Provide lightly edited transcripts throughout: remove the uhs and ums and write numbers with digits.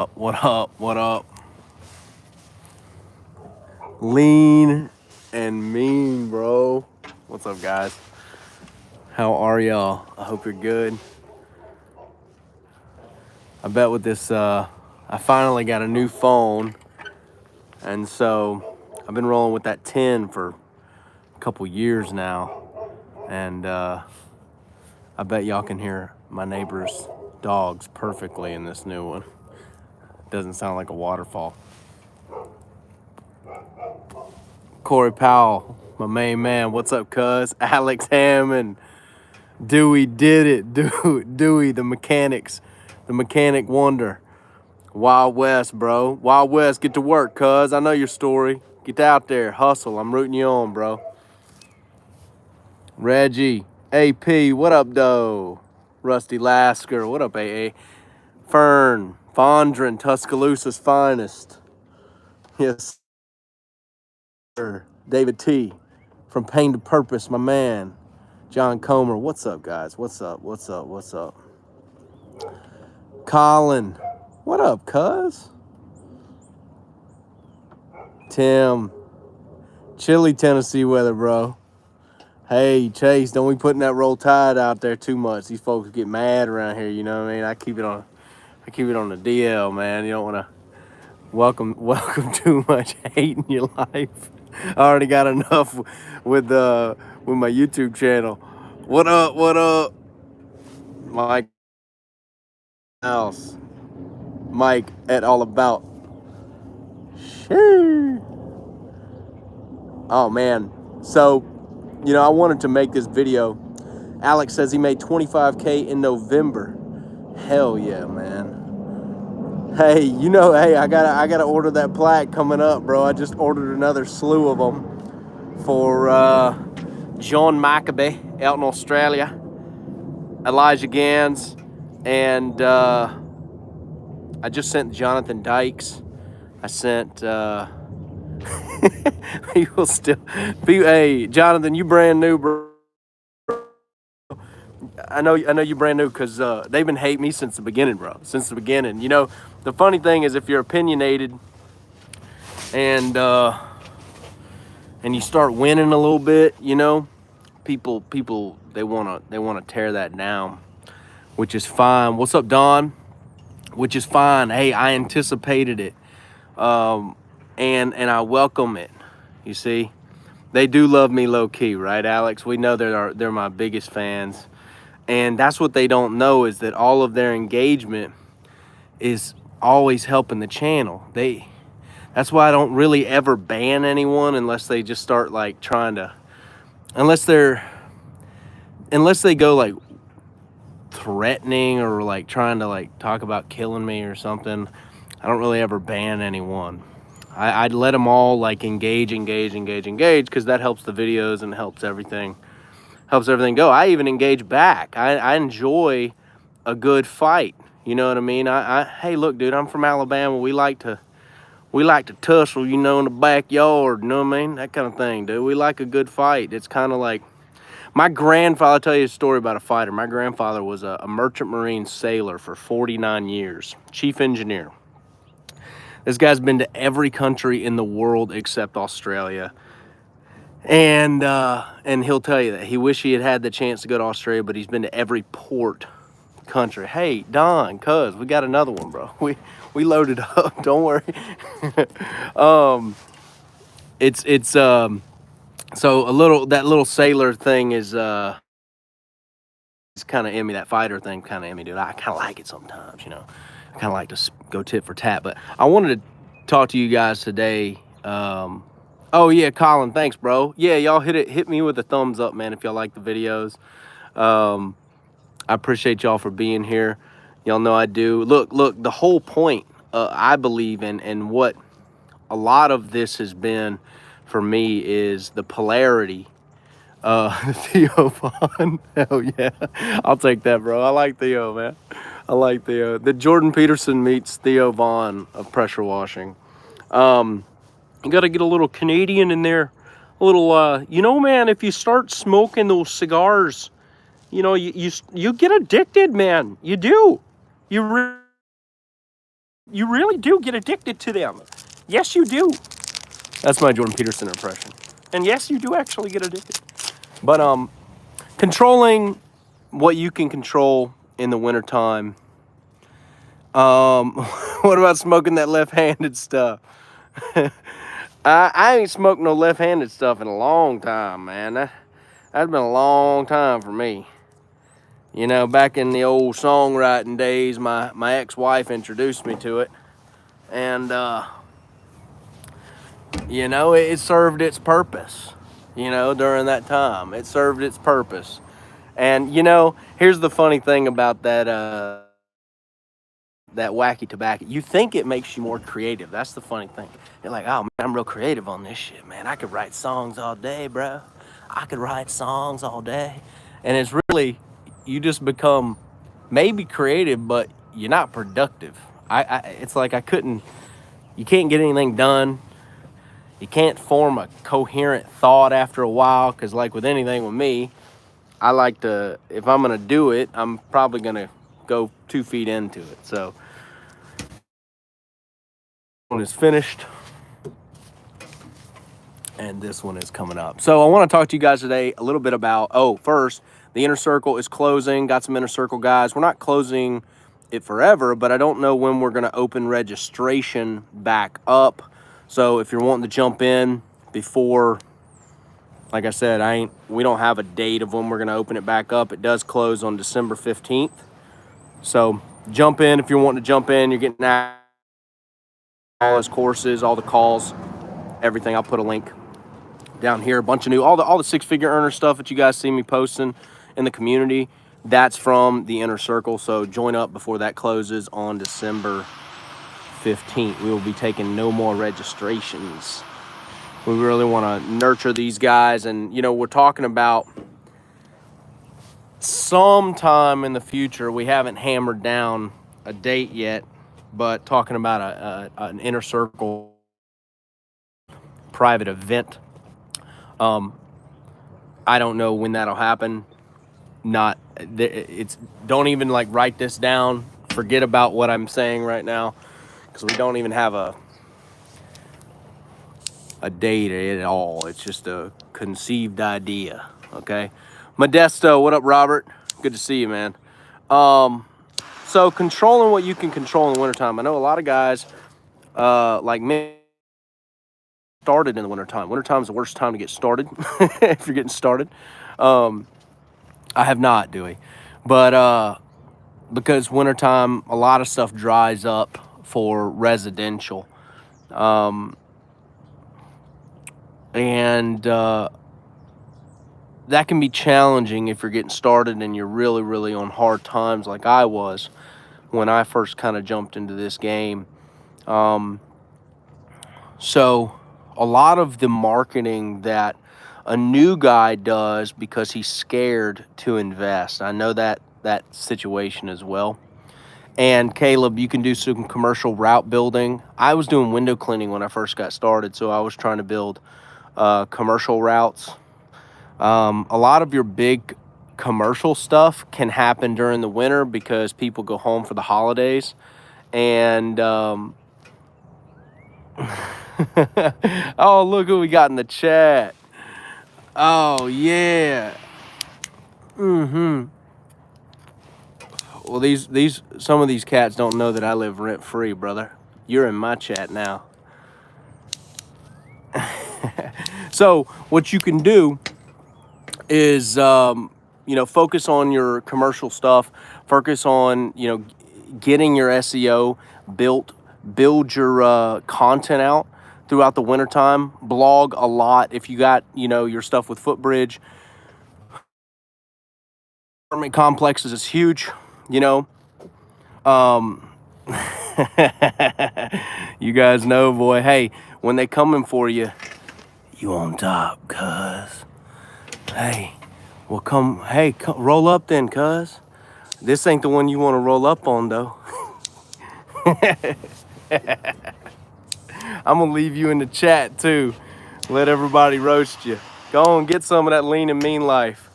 What up? What up? Lean and mean, bro. What's up, guys? How are y'all? I hope you're good. I bet with this, I finally got a new phone, and so I've been rolling with that 10 for a couple years now, and I bet y'all can hear my neighbor's dogs perfectly in this new one. Doesn't sound like a waterfall. Corey Powell, my main man. What's up, cuz? Alex Hammond. Dewey did it. Dewey, the mechanic wonder. Wild West, bro. Wild West, get to work, cuz. I know your story. Get out there, hustle. I'm rooting you on, bro. Reggie, AP, what up, though? Rusty Lasker, what up, AA? Fern, Fondren, Tuscaloosa's finest. Yes, sir. David T, from Pain to Purpose, my man. John Comer, what's up, guys? What's up? What's up? What's up? Colin, what up, cuz? Tim, chilly Tennessee weather, bro. Hey, Chase, don't be putting that Roll Tide out there too much. These folks get mad around here, you know what I mean? I keep it on the DL, man. You don't want to welcome too much hate in your life. I already got enough with my YouTube channel. What up? What up? Mike else. Mike at All About. Sure. Oh man. So, I wanted to make this video. Alex says he made 25K in November. Hell yeah, man. Hey, hey, I gotta order that plaque coming up, bro. I just ordered another slew of them for John Maccabee out in Australia, Elijah Gans, and I just sent Jonathan Dykes. I sent people still. Hey, Jonathan, you brand new, bro. I know you brand new because they've been hating me since the beginning, bro. Since the beginning. The funny thing is if you're opinionated and you start winning a little bit, people they wanna tear that down, which is fine. What's up, Don? Which is fine. Hey, I anticipated it, and I welcome it. You see, they do love me low key, right, Alex? We know they're my biggest fans. And that's what they don't know, is that all of their engagement is always helping the channel. That's why I don't really ever ban anyone unless they just start like unless they go like threatening or like trying to like talk about killing me or something. I don't really ever ban anyone. I'd let them all like engage because that helps the videos and helps everything go. I even engage back. I enjoy a good fight. You know what I mean? Hey, look, dude, I'm from Alabama. We like to tussle, in the backyard. You know what I mean? That kind of thing, dude. We like a good fight. It's kind of like my grandfather. I'll tell you a story about a fighter. My grandfather was a merchant marine sailor for 49 years, chief engineer. This guy's been to every country in the world except Australia. And he'll tell you that he wish he had the chance to go to Australia, but he's been to every port country. Hey, Don, cuz we got another one, bro. We loaded up. Don't worry. It's so that little sailor thing is it's kind of in me. That fighter thing kind of in me, dude. I kind of like it sometimes, I kind of like to go tit for tat. But I wanted to talk to you guys today. Oh yeah, Colin, thanks, bro. Yeah, y'all hit me with a thumbs up, man, if y'all like the videos. I appreciate y'all for being here. Y'all know I do. Look, the whole point I believe in, and what a lot of this has been for me, is the polarity. Theo Vaughn, hell yeah, I'll take that, bro. I like Theo, man. I like Theo. The Jordan Peterson meets Theo Vaughn of pressure washing. You got to get a little Canadian in there. A little, man, if you start smoking those cigars, you get addicted, man. You do. You You really do get addicted to them. Yes, you do. That's my Jordan Peterson impression. And yes, you do actually get addicted. But controlling what you can control in the wintertime. What about smoking that left-handed stuff? I ain't smoked no left-handed stuff in a long time, man. That's been a long time for me. You know, back in the old songwriting days, my ex-wife introduced me to it. And, you know, it served its purpose, you know, during that time. It served its purpose. And, you know, here's the funny thing about that wacky tobacco. You think it makes you more creative. That's the funny thing. You're like, oh, man, I'm real creative on this shit, man. I could write songs all day, bro. I could write songs all day. And it's really, you just become maybe creative, but you're not productive. It's like you can't get anything done. You can't form a coherent thought after a while, because like with anything with me, I like to, if I'm going to do it, I'm probably going to go 2 feet into it. So one is finished and this one is coming up. So I want to talk to you guys today a little bit about, first, the Inner Circle is closing. Got some Inner Circle guys. We're not closing it forever, but I don't know when we're going to open registration back up. So if you're wanting to jump in before, like I said, we don't have a date of when we're going to open it back up. It does close on December 15th. So jump in if you're wanting to jump in. You're getting all those courses, all the calls, everything. I'll put a link down here. A bunch of new, all the six-figure earner stuff that you guys see me posting in the community, that's from the Inner Circle. So join up before that closes on December 15th. We will be taking no more registrations. We really want to nurture these guys. And, you know, we're talking about sometime in the future. We haven't hammered down a date yet, but talking about an Inner Circle private event. I don't know when that'll happen. Don't even like write this down. Forget about what I'm saying right now, because we don't even have a date at all. It's just a conceived idea. Okay. Modesto, what up, Robert? Good to see you, man. So controlling what you can control in the wintertime. I know a lot of guys, like me, started in the wintertime. Wintertime is the worst time to get started if you're getting started. I have not, Dewey. But because wintertime, a lot of stuff dries up for residential. And that can be challenging if you're getting started and you're really, really on hard times like I was when I first kind of jumped into this game. So a lot of the marketing that a new guy does because he's scared to invest. I know that situation as well. And Caleb, you can do some commercial route building. I was doing window cleaning when I first got started, so I was trying to build commercial routes. A lot of your big commercial stuff can happen during the winter because people go home for the holidays. And oh, look who we got in the chat. Oh, yeah. Well, some of these cats don't know that I live rent free, brother. You're in my chat now. So what you can do is, focus on your commercial stuff, focus on, getting your SEO built, build your content out throughout the wintertime, blog a lot. If you got, your stuff with Footbridge, apartment complexes is huge, you guys know, boy, hey, when they coming for you, you on top, cuz. Hey, well, come roll up then, cuz. This ain't the one you want to roll up on, though. I'm gonna leave you in the chat too. Let everybody roast you. Go on, get some of that lean and mean life.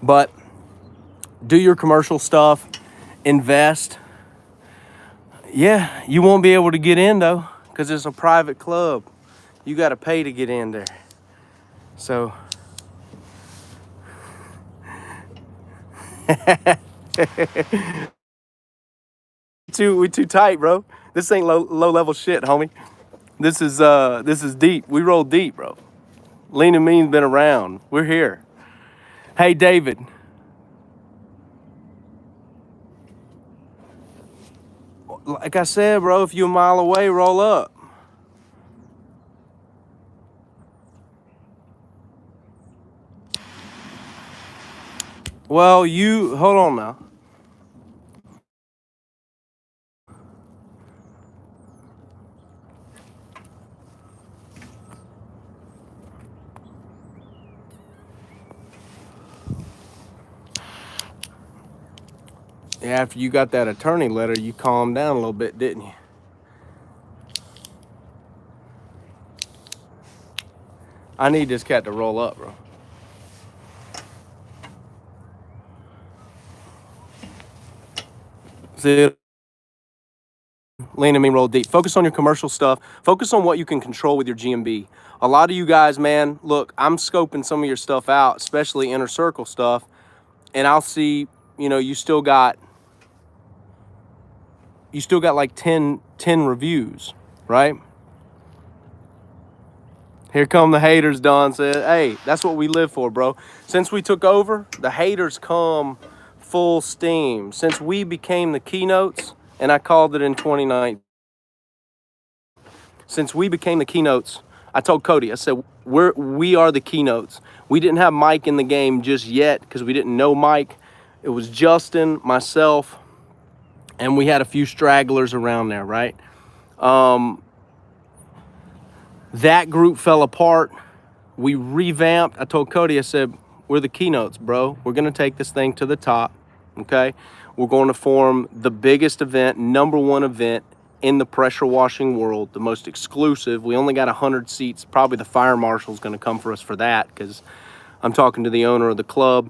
But do your commercial stuff, invest. Yeah, you won't be able to get in though, because it's a private club. You got to pay to get in there. So we too tight, bro. This ain't low level shit, homie. This is deep. We roll deep, bro. Lean and Mean's been around. We're here. Hey, David. Like I said, bro, if you're a mile away, roll up. Well, hold on now. Yeah, after you got that attorney letter, you calmed down a little bit, didn't you? I need this cat to roll up, bro. See, Lean and Mean, roll deep. Focus on your commercial stuff. Focus on what you can control with your GMB. A lot of you guys, man, look, I'm scoping some of your stuff out, especially inner circle stuff, and I'll see, you still got like 10 reviews, right? Here come the haters, Don said. Hey, that's what we live for, bro. Since we took over, the haters come full steam. Since we became the keynotes, and I called it in 2019. Since we became the keynotes, I told Cody, I said, we are the keynotes. We didn't have Mike in the game just yet because we didn't know Mike. It was Justin, myself, and we had a few stragglers around there, right? That group fell apart. We revamped. I told Cody, I said, we're the keynotes, bro. We're going to take this thing to the top, okay? We're going to form the biggest event, #1 event in the pressure washing world, the most exclusive. We only got 100 seats. Probably the fire marshal's going to come for us for that because I'm talking to the owner of the club,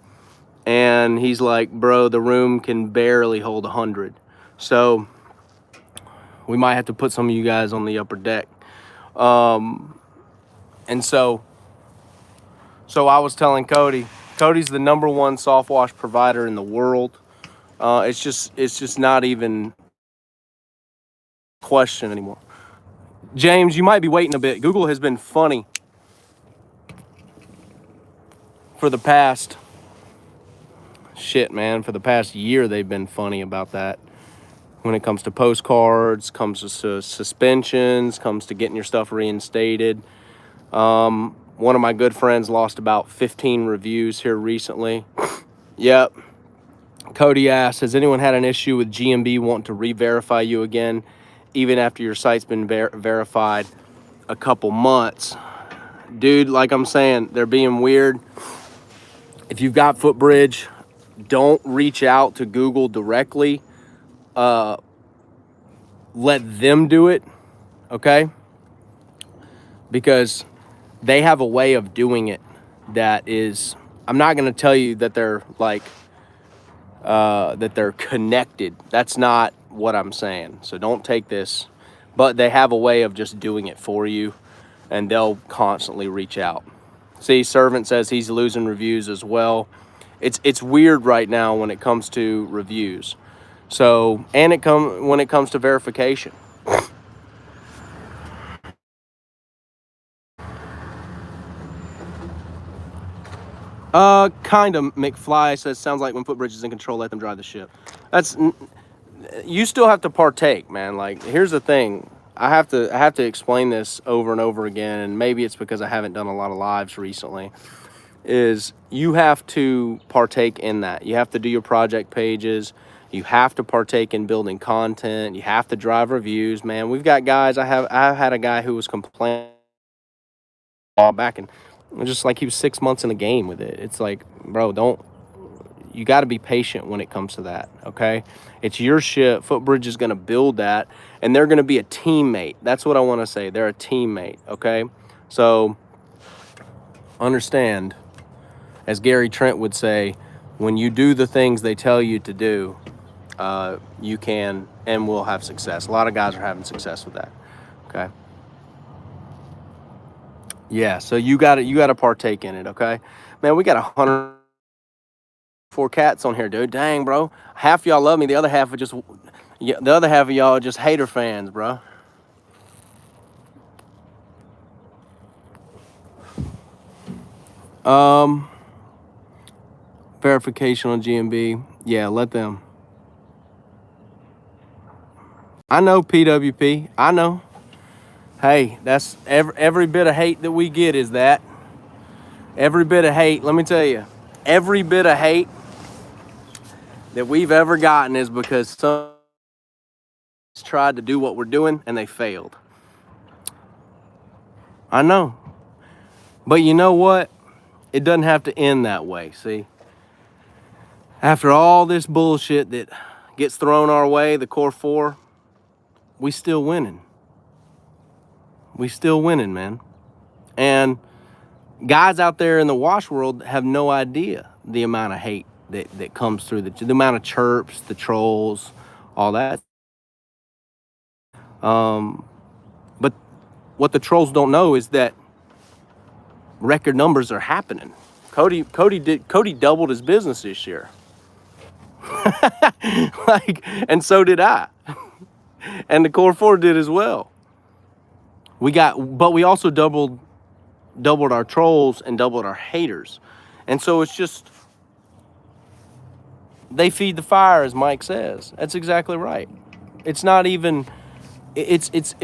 and he's like, bro, the room can barely hold 100. So we might have to put some of you guys on the upper deck. And so I was telling Cody's the #1 soft wash provider in the world. It's just not even a question anymore. James, you might be waiting a bit. Google has been funny for the past year. They've been funny about that. When it comes to postcards, comes to suspensions, comes to getting your stuff reinstated. One of my good friends lost about 15 reviews here recently. Yep. Cody asked, has anyone had an issue with GMB wanting to re-verify you again, even after your site's been verified a couple months? Dude, like I'm saying, they're being weird. If you've got Footbridge, don't reach out to Google directly. Let them do it, okay? Because they have a way of doing it that is, I'm not going to tell you that they're like, that they're connected. That's not what I'm saying. So don't take this, but they have a way of just doing it for you, and they'll constantly reach out. See, Servant says he's losing reviews as well. It's weird right now when it comes to reviews. So, and when it comes to verification. Kind of. McFly says, sounds like when Footbridge is in control, let them drive the ship. You still have to partake, man. Like, here's the thing. I have to explain this over and over again, and maybe it's because I haven't done a lot of lives recently, is you have to partake in that. You have to do your project pages. You have to partake in building content. You have to drive reviews, man. We've got guys, I've had a guy who was complaining back, and just like he was 6 months in the game with it. It's like, bro, you got to be patient when it comes to that, okay? It's your shit. Footbridge is going to build that, and they're going to be a teammate. That's what I want to say. They're a teammate, okay? So understand, as Gary Trent would say, when you do the things they tell you to do, you can and will have success. A lot of guys are having success with that. Okay. Yeah. So you got to partake in it. Okay, man. We got 104 cats on here, dude. Dang, bro. Half of y'all love me. The other half of y'all are just hater fans, bro. Verification on GMB. Yeah, let them. I know PWP. I know. Hey, that's every bit of hate that we get is that. Every bit of hate, let me tell you, every bit of hate that we've ever gotten is because some tried to do what we're doing and they failed. I know. But you know what? It doesn't have to end that way, see? After all this bullshit that gets thrown our way, the core four, we still winning. We still winning, man. And guys out there in the wash world have no idea the amount of hate that comes through, the amount of chirps, the trolls, all that. But what the trolls don't know is that record numbers are happening. Cody doubled his business this year. And so did I. And the core four did as well. But we also doubled our trolls and doubled our haters. And so it's just, they feed the fire, as Mike says. That's exactly right. It's not even, it's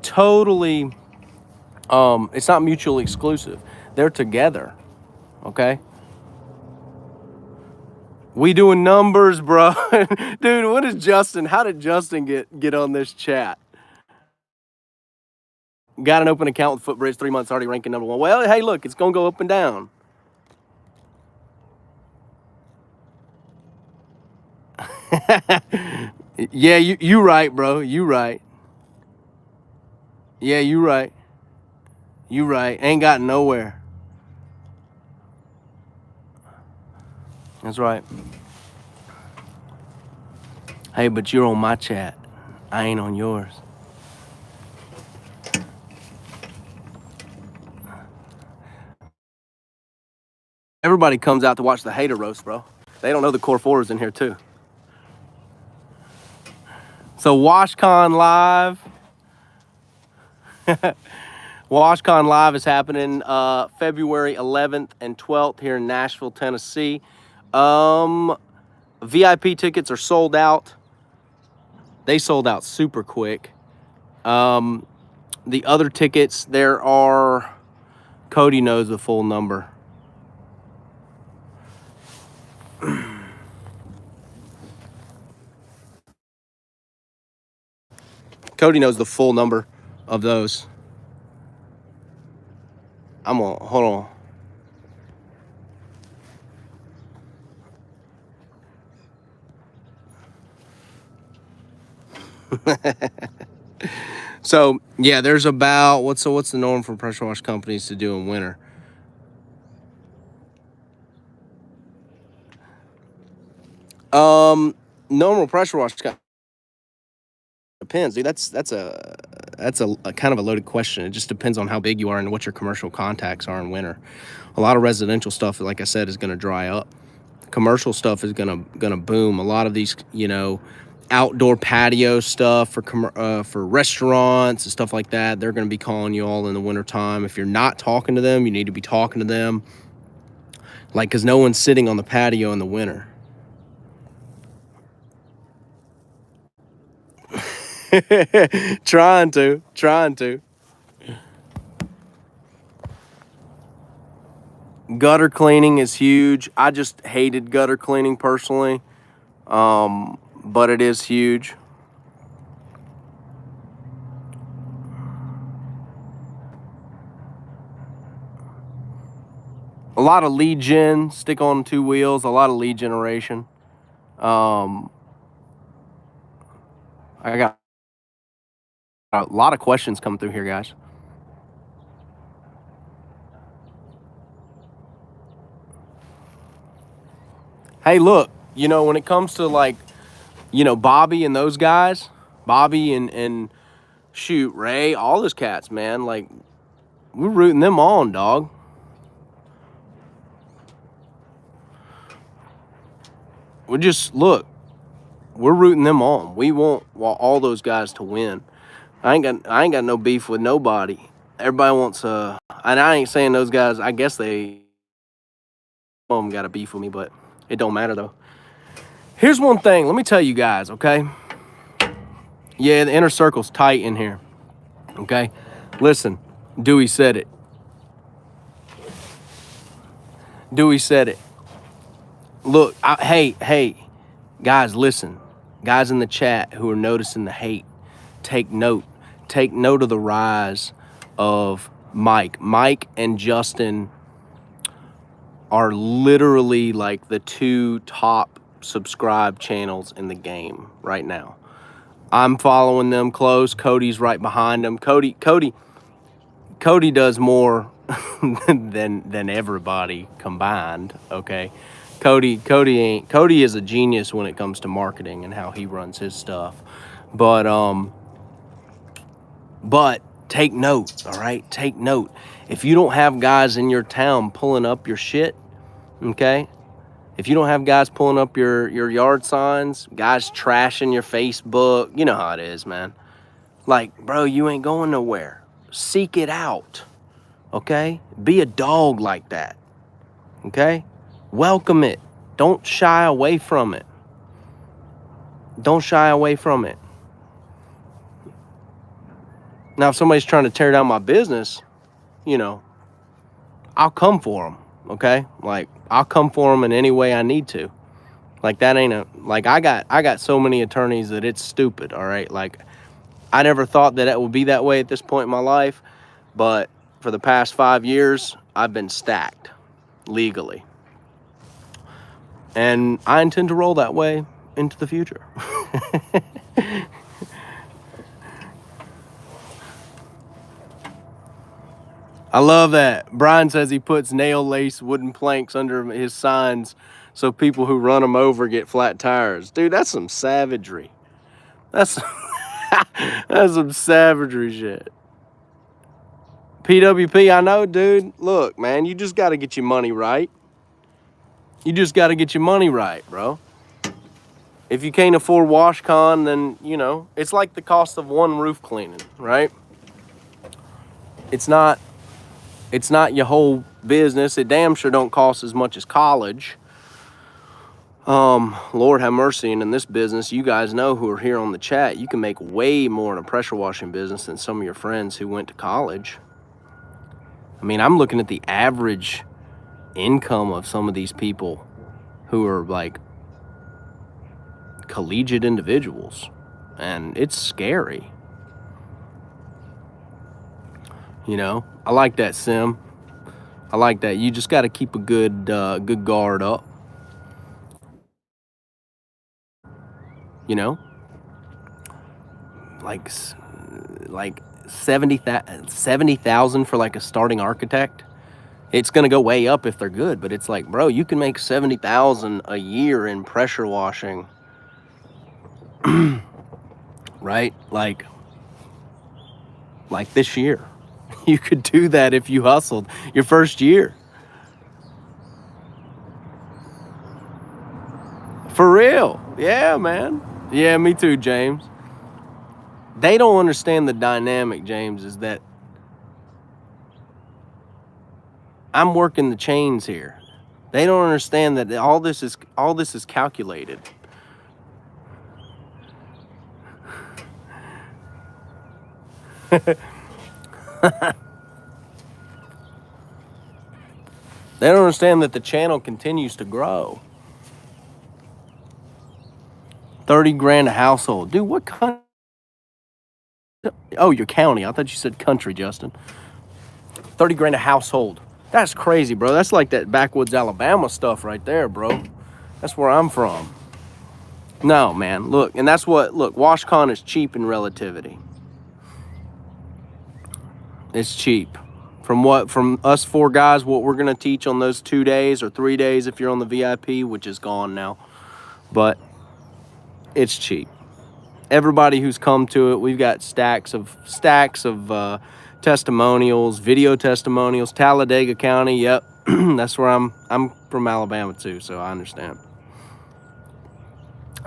totally, it's not mutually exclusive. They're together, okay? We doing numbers, bro. Dude, how did Justin get on this chat? Got an open account with Footbridge, 3 months, already ranking #1. Well, hey, look, it's gonna go up and down. Yeah, you right, bro. You right. Yeah, you right. You right. Ain't got nowhere. That's right. Hey, but you're on my chat. I ain't on yours. Everybody comes out to watch the hater roast, bro. They don't know the core four is in here too. So WashCon Live. WashCon Live is happening February 11th and 12th here in Nashville, Tennessee. VIP tickets are sold out. They sold out super quick. The other tickets, there are, Cody knows the full number. Cody knows the full number of those. Hold on. So yeah, there's about, what's the norm for pressure wash companies to do in winter? Normal pressure wash depends, dude. That's a kind of a loaded question. It just depends on how big you are and what your commercial contacts are in winter. A lot of residential stuff, like I said, is going to dry up. Commercial stuff is gonna boom. A lot of these, outdoor patio stuff for restaurants and stuff like that, they're gonna be calling you all in the wintertime. If you're not talking to them, you need to be talking to them. Like, because no one's sitting on the patio in the winter. Trying to. Gutter cleaning is huge. I just hated gutter cleaning personally, but it is huge. A lot of lead gen, stick on 2 wheels, a lot of lead generation. I got a lot of questions coming through here, guys. Hey, look, you know, when it comes to like, you know, Bobby and those guys, Bobby and shoot, Ray, all those cats, man, like, we're rooting them on, dog. We just, look, we're rooting them on. We want all those guys to win. I ain't got no beef with nobody. Everybody wants and I ain't saying those guys, I guess they got a beef with me, but it don't matter though. Here's one thing, let me tell you guys, okay? Yeah, the inner circle's tight in here. Okay? Listen, Dewey said it. Dewey said it. Look, hey, guys, listen. Guys in the chat who are noticing the hate, take note. Take note of the rise of Mike. Mike and Justin are literally like the 2 top subscribed channels in the game right now. I'm following them close. Cody's right behind them. Cody does more than everybody combined, okay? Cody is a genius when it comes to marketing and how he runs his stuff. But take note, all right? Take note. If you don't have guys in your town pulling up your shit, okay? If you don't have guys pulling up your yard signs, guys trashing your Facebook, you know how it is, man. Like, bro, you ain't going nowhere. Seek it out, okay? Be a dog like that, okay? Welcome it. Don't shy away from it. Don't shy away from it. Now, if somebody's trying to tear down my business, you know, I'll come for them, okay? Like, I'll come for them in any way I need to. Like, that ain't a, like, I got so many attorneys that it's stupid, all right? Like, I never thought that it would be that way at this point in my life, but for the past 5 years, I've been stacked legally. And I intend to roll that way into the future. I love that. Brian says he puts nail lace wooden planks under his signs so people who run them over get flat tires. Dude, that's some savagery. That's that's some savagery shit. PWP, I know, dude. Look, man, you just got to get your money right. You just got to get your money right, bro. If you can't afford WashCon, then, you know, it's like the cost of one roof cleaning, right? It's not your whole business. It damn sure don't cost as much as college. Lord have mercy. And in this business, you guys know who are here on the chat, you can make way more in a pressure washing business than some of your friends who went to college. I mean, I'm looking at the average income of some of these people who are like collegiate individuals, and it's scary. You know, I like that, Sim. I like that. You just got to keep a good guard up. You know, like 70,000 for like a starting architect. It's gonna go way up if they're good, but it's like, bro, you can make 70,000 a year in pressure washing, right? Like this year. You could do that if you hustled your first year. For real. Yeah, man. Yeah, me too, James. They don't understand the dynamic, James, is that I'm working the chains here. They don't understand that all this is calculated. They don't understand that the channel continues to grow. 30 grand a household. Dude, what country? Oh, your county. I thought you said country, Justin. 30 grand a household. That's crazy, bro. That's like that backwoods Alabama stuff right there, bro. That's where I'm from. No, man. Look, and that's what, look, WashCon is cheap in relativity. It's cheap. From us 4 guys, what we're gonna teach on those 2 days or 3 days if you're on the VIP, which is gone now, but it's cheap. Everybody who's come to it, we've got stacks of testimonials, video testimonials. Talladega County, yep, that's where I'm from Alabama too, so I understand.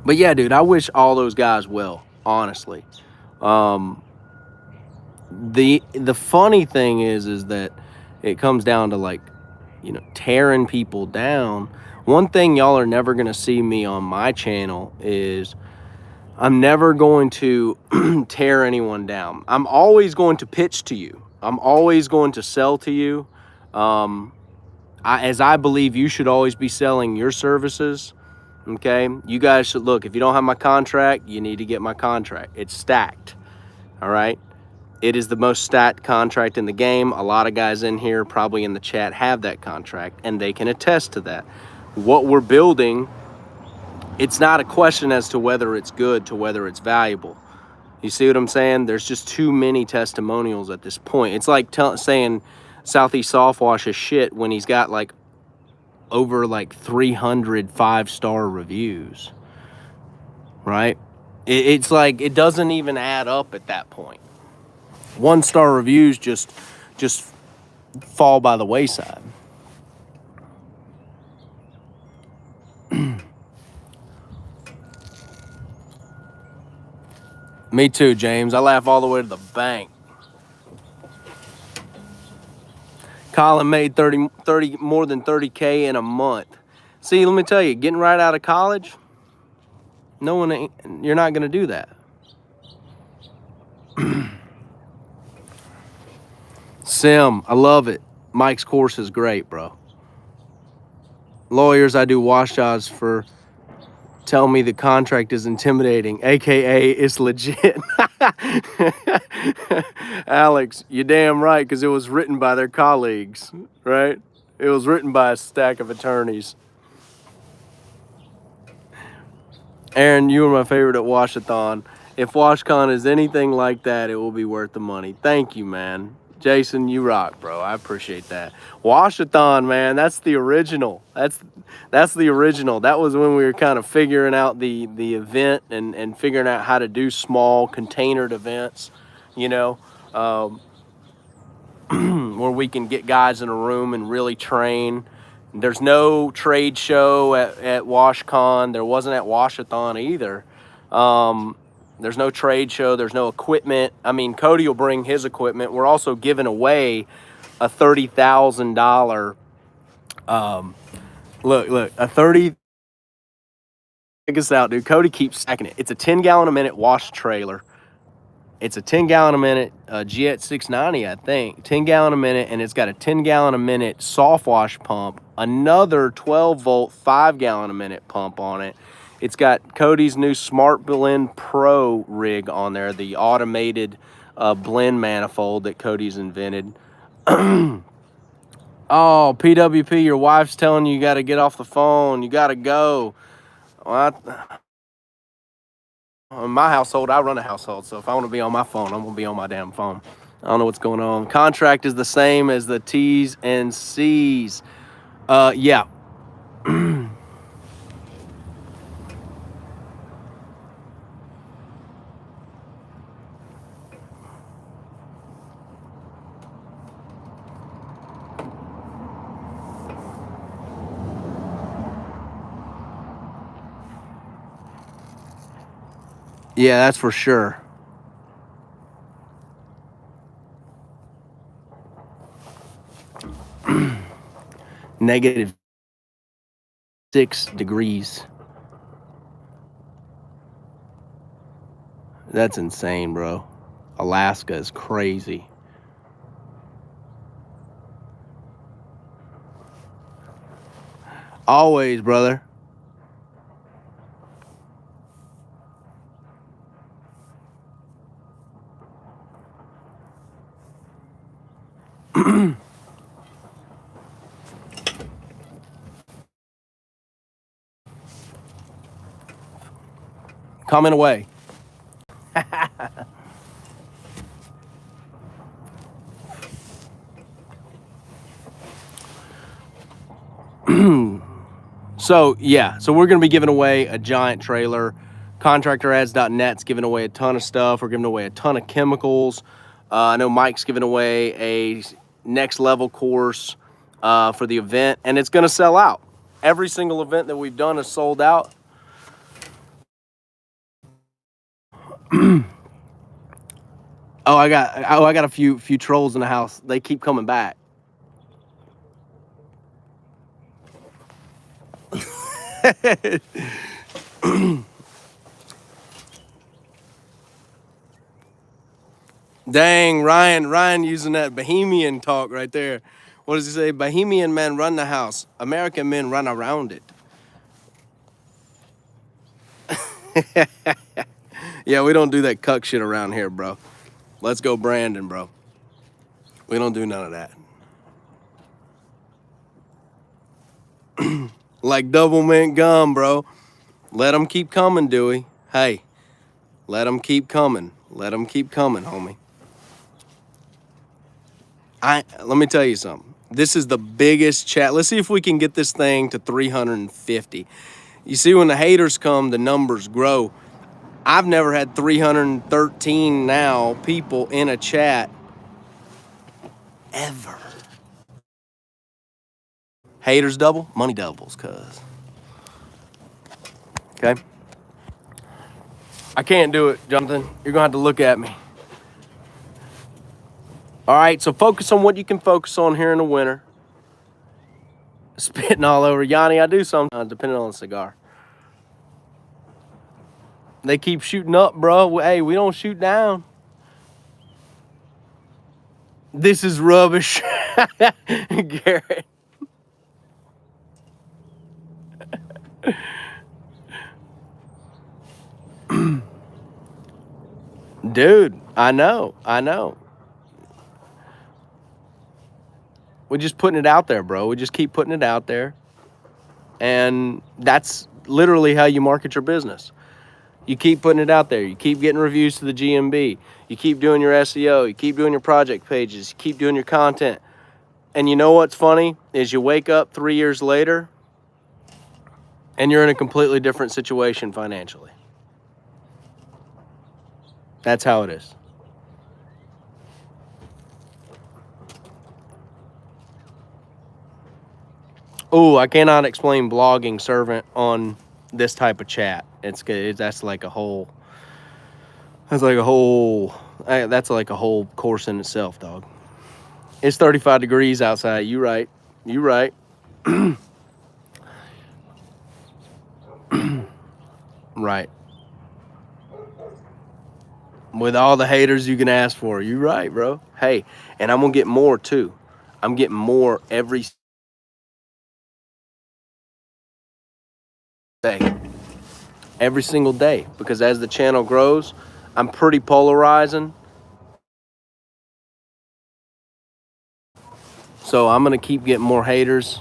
But yeah, dude, I wish all those guys well, honestly. The funny thing is that it comes down to, like, you know, tearing people down. One thing y'all are never gonna see me on my channel is I'm never going to tear anyone down. I'm always going to pitch to you. I'm always going to sell to you. As I believe you should always be selling your services. Okay, you guys should look. If you don't have my contract, you need to get my contract. It's stacked. All right. It is the most stacked contract in the game. A lot of guys in here, probably in the chat, have that contract, and they can attest to that. What we're building, it's not a question as to whether it's good, to whether it's valuable. You see what I'm saying? There's just too many testimonials at this point. It's like saying Southeast Softwash is shit when he's got like over like 300 5-star reviews, right? It's like, it doesn't even add up at that point. 1-star reviews just fall by the wayside. Me too, James. I laugh all the way to the bank. Colin made 30 more than 30K in a month. See, let me tell you, getting right out of college, no one ain't, you're not gonna do that. Sim, I love it. Mike's course is great, bro. Lawyers I do wash jobs for tell me the contract is intimidating, aka it's legit. Alex, you're damn right, because it was written by their colleagues, right? It was written by a stack of attorneys. Aaron, you were my favorite at Washathon. If WashCon is anything like that, it will be worth the money. Thank you, man. Jason, you rock, bro. I appreciate that. Washathon, man, that's the original. That's the original. That was when we were kind of figuring out the event and figuring out how to do small containered events, you know, where we can get guys in a room and really train. There's no trade show at WashCon. There wasn't at Washathon either. There's no trade show. There's no equipment. I mean, Cody will bring his equipment. We're also giving away a $30,000. Look, a 30. Check this out, dude. Cody keeps stacking it. It's a 10-gallon a minute wash trailer. It's a 10-gallon a minute GX 690, I think. 10-gallon a minute, and it's got a 10-gallon a minute soft wash pump, another 12-volt 5-gallon a minute pump on it. It's got Cody's new Smart Blend Pro rig on there, the automated blend manifold that Cody's invented. Oh, PWP, your wife's telling you got to get off the phone. You got to go. Well, in my household, I run a household, so if I want to be on my phone, I'm going to be on my damn phone. I don't know what's going on. Contract is the same as the T's and C's. Yeah. Yeah, that's for sure. -6 degrees. That's insane, bro. Alaska is crazy. Always, brother. Comment away. So yeah, so we're going to be giving away a giant trailer. ContractorAds.net's giving away a ton of stuff. We're giving away a ton of chemicals. I know Mike's giving away a next level course for the event, and it's going to sell out. Every single event that we've done is sold out. I got a few trolls in the house. They keep coming back. Dang, Ryan using that Bohemian talk right there. What does he say? Bohemian men run the house. American men run around it. Yeah, we don't do that cuck shit around here, bro. Let's go Brandon, bro. We don't do none of that. Like double mint gum, bro. Let them keep coming, Dewey. Hey, let them keep coming. Let them keep coming, homie. Let me tell you something. This is the biggest chat. Let's see if we can get this thing to 350. You see, when the haters come, the numbers grow. I've never had 313 now people in a chat ever. Haters double, money doubles, cuz. Okay? I can't do it, Jonathan. You're gonna have to look at me. All right, so focus on what you can focus on here in the winter. Spitting all over. Yanni, I do sometimes, depending on the cigar. They keep shooting up, bro. Hey, we don't shoot down. This is rubbish. Garrett. Dude, I know. We're just putting it out there, bro. We just keep putting it out there. And that's literally how you market your business. You keep putting it out there. You keep getting reviews to the GMB. You keep doing your SEO. You keep doing your project pages. You keep doing your content. And you know what's funny is you wake up 3 years later and you're in a completely different situation financially. That's how it is. Oh, I cannot explain blogging servant on this type of chat. That's like a whole course in itself, dog. It's 35 degrees outside. You right. Right. With all the haters you can ask for. You right, bro. Hey, and I'm gonna get more too. I'm getting more every day. Every single day. Because as the channel grows, I'm pretty polarizing. So I'm gonna keep getting more haters,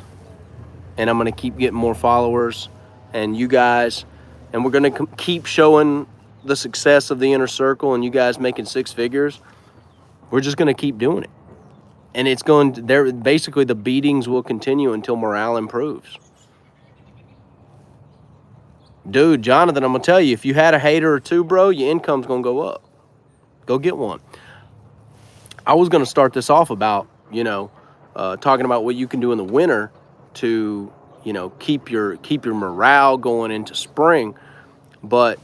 and I'm gonna keep getting more followers, and you guys, and we're gonna keep showing the success of the inner circle and you guys making six figures. We're just gonna keep doing it. And it's going to, there, basically the beatings will continue until morale improves. Dude, Jonathan, I'm gonna tell you, if you had a hater or two, bro, your income's gonna go up. Go get one. I was gonna start this off about, talking about what you can do in the winter to, keep your morale going into spring. But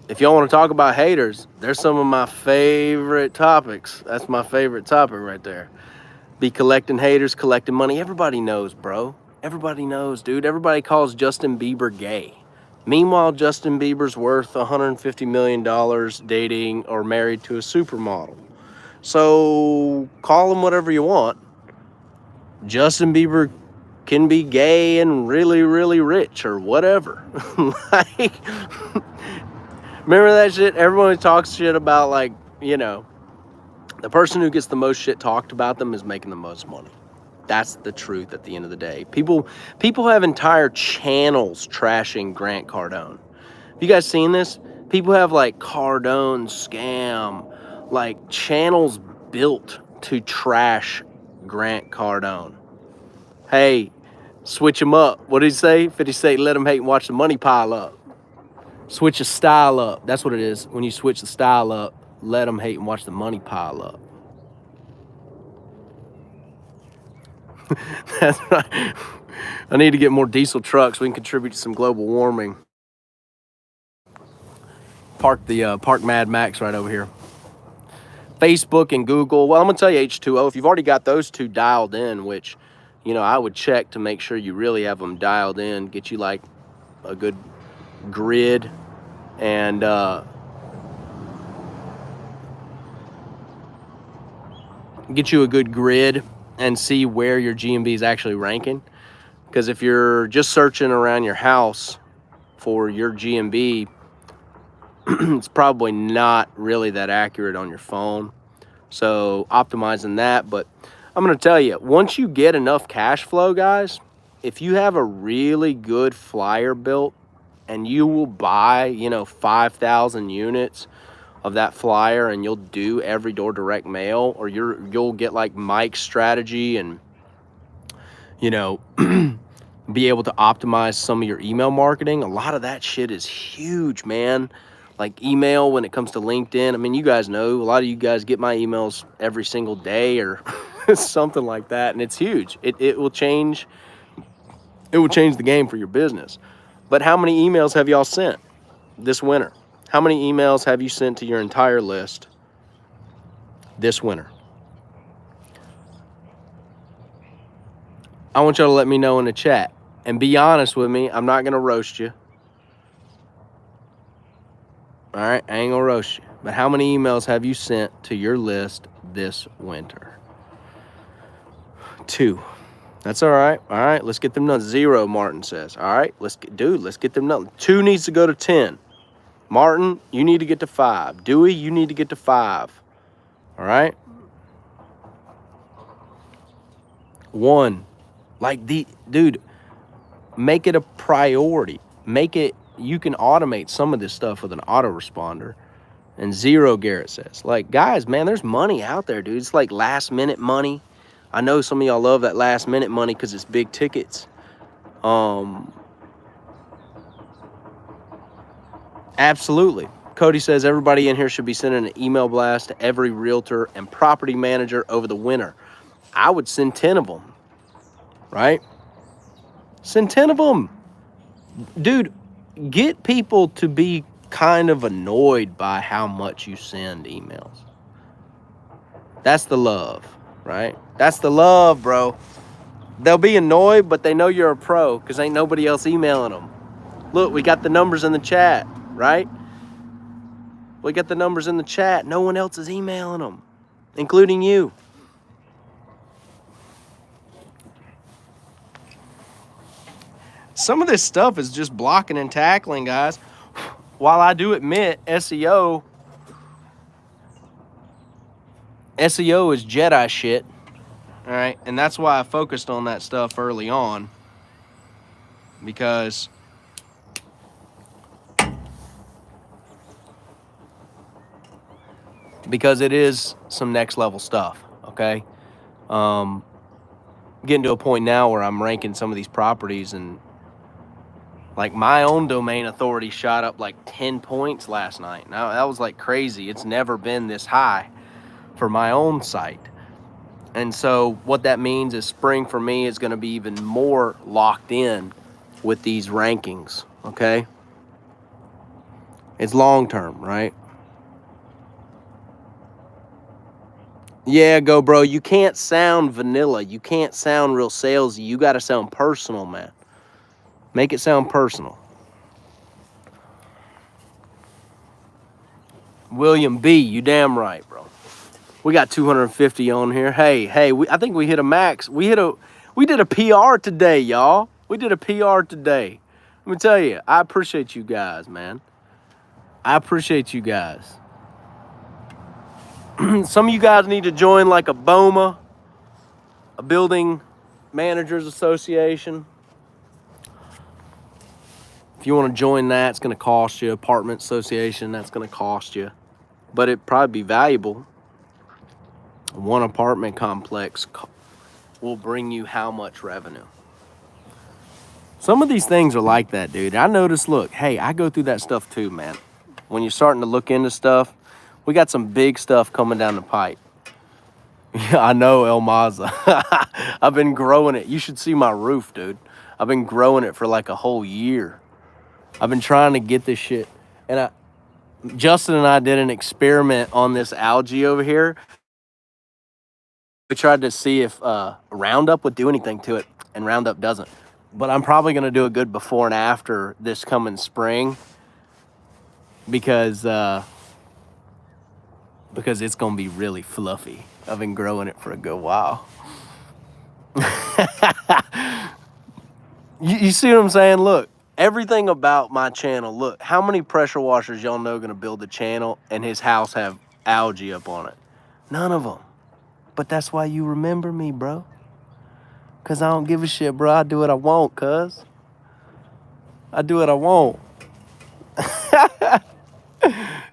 if y'all want to talk about haters, there's some of my favorite topics. That's my favorite topic right there. Be collecting haters, collecting money. Everybody knows, bro. Everybody knows, dude. Everybody calls Justin Bieber gay. Meanwhile, Justin Bieber's worth $150 million dating or married to a supermodel. So call him whatever you want. Justin Bieber can be gay and really, really rich or whatever. Like, remember that shit? Everyone talks shit about, like, the person who gets the most shit talked about them is making the most money. That's the truth at the end of the day. People have entire channels trashing Grant Cardone. Have you guys seen this? People have like Cardone scam, like channels built to trash Grant Cardone. Hey, Switch them up. What did he say? 50 Cent, let them hate and watch the money pile up. Switch your style up. That's what it is. When you switch the style up, let them hate and watch the money pile up. That's right. I need to get more diesel trucks. We can contribute to some global warming. Park Mad Max right over here. Facebook and Google. Well, I'm gonna tell you H2O. If you've already got those two dialed in, which, you know, I would check to make sure you really have them dialed in. Get you like a good grid and get you a good grid and see where your GMB is actually ranking. Because if you're just searching around your house for your GMB, it's probably not really that accurate on your phone. So optimizing that. But I'm going to tell you, once you get enough cash flow, guys, if you have a really good flyer built and you will buy, you know, 5,000 units of that flyer and you'll do every door direct mail, or you'll get like Mike's strategy and, you know, be able to optimize some of your email marketing. A lot of that shit is huge, man. Like email when it comes to LinkedIn. I mean, you guys know, a lot of you guys get my emails every single day or something like that, and it's huge. It will change the game for your business. But how many emails have y'all sent this winter? How many emails have you sent to your entire list this winter? I want y'all to let me know in the chat. And be honest with me. I'm not going to roast you. All right? I ain't going to roast you. But how many emails have you sent to your list this winter? 2. That's all right. All right, let's get them done. 0, Martin says. All right, let's get them done. 2 needs to go to 10. Martin, you need to get to 5. Dewey, you need to get to 5. All right? 1. Like, dude, make it a priority. Make it, you can automate some of this stuff with an autoresponder. And 0, Garrett says. Like, guys, man, there's money out there, dude. It's like last minute money. I know some of y'all love that last minute money because it's big tickets. Absolutely. Cody says everybody in here should be sending an email blast to every realtor and property manager over the winter. I would send 10 of them, right? Send 10 of them. Dude, get people to be kind of annoyed by how much you send emails. That's the love, right? That's the love, bro. They'll be annoyed, but they know you're a pro because ain't nobody else emailing them. Look, we got the numbers in the chat, right? We got the numbers in the chat. No one else is emailing them, including you. Some of this stuff is just blocking and tackling, guys. While I do admit SEO is Jedi shit, all right? And that's why I focused on that stuff early on, because it is some next level stuff, okay? Getting to a point now where I'm ranking some of these properties, and like my own domain authority shot up like 10 points last night. Now that was like crazy. It's never been this high for my own site. And so what that means is spring for me is going to be even more locked in with these rankings, okay? It's long term, right? Yeah, go bro. You can't sound vanilla. You can't sound real salesy. You got to sound personal, man. Make it sound personal. William B, you damn right, bro. We got 250 on here. Hey, I think we hit a max. We did a PR today, y'all. We did a PR today. Let me tell you, I appreciate you guys, man. I appreciate you guys. Some of you guys need to join like a BOMA, a Building Managers Association. If you want to join that, it's going to cost you. Apartment Association, that's going to cost you. But it'd probably be valuable. One apartment complex will bring you how much revenue? Some of these things are like that, dude. I noticed, look, hey, I go through that stuff too, man. When you're starting to look into stuff, we got some big stuff coming down the pipe. Yeah, I know, El Maza. I've been growing it. You should see my roof, dude. I've been growing it for like a whole year. I've been trying to get this shit. And Justin and I did an experiment on this algae over here. We tried to see if Roundup would do anything to it, and Roundup doesn't. But I'm probably going to do a good before and after this coming spring because it's going to be really fluffy. I've been growing it for a good while. You see what I'm saying? Look, everything about my channel. Look, how many pressure washers y'all know going to build a channel and his house have algae up on it? None of them. But that's why you remember me, bro. Because I don't give a shit, bro. I do what I want, cuz. I do what I want.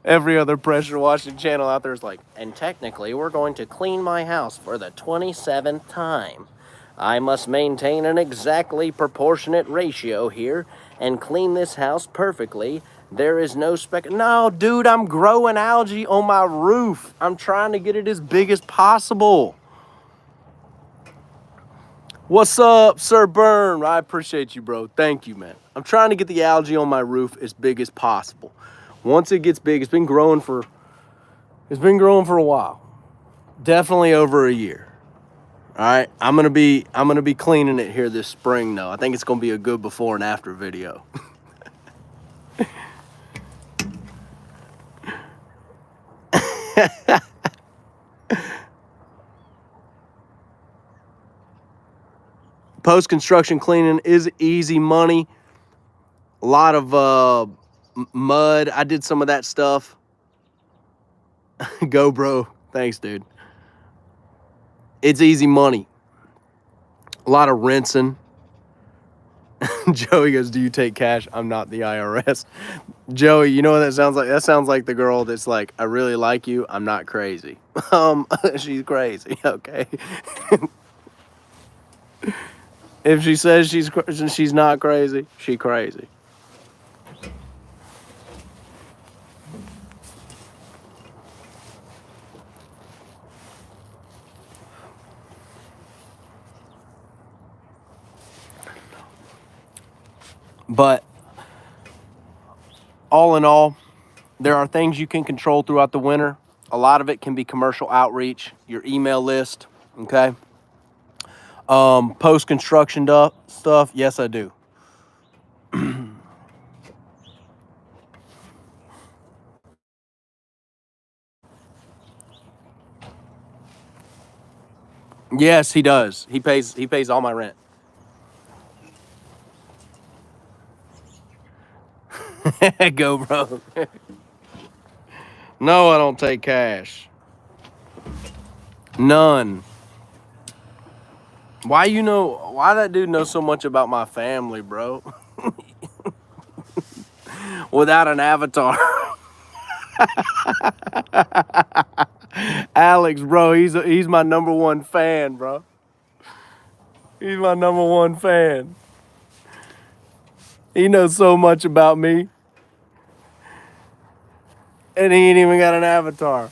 Every other pressure washing channel out there is like, and technically we're going to clean my house for the 27th time. I must maintain an exactly proportionate ratio here and clean this house perfectly. There is no No, dude, I'm growing algae on my roof. I'm trying to get it as big as possible. What's up, Sir Burn? I appreciate you, bro. Thank you, man. I'm trying to get the algae on my roof as big as possible. Once it gets big, it's been growing for a while. Definitely over a year. All right, I'm gonna be cleaning it here this spring, though. I think it's gonna be a good before and after video. Post-construction cleaning is easy money. A lot of mud. I did some of that stuff. Go, bro. Thanks, dude. It's easy money. A lot of rinsing. Joey goes, do you take cash? I'm not the IRS. Joey, you know what that sounds like? That sounds like the girl that's like, I really like you. I'm not crazy. She's crazy. Okay. If she says she's not crazy, she crazy. But all in all, there are things you can control throughout the winter. A lot of it can be commercial outreach, your email list, okay? Post-construction stuff, yes, I do. Yes, he does. He pays all my rent. Go, bro. No, I don't take cash. None. Why that dude knows so much about my family, bro? Without an avatar. Alex, bro, he's my #1 fan, bro. He's my #1 fan. He knows so much about me. And he ain't even got an avatar.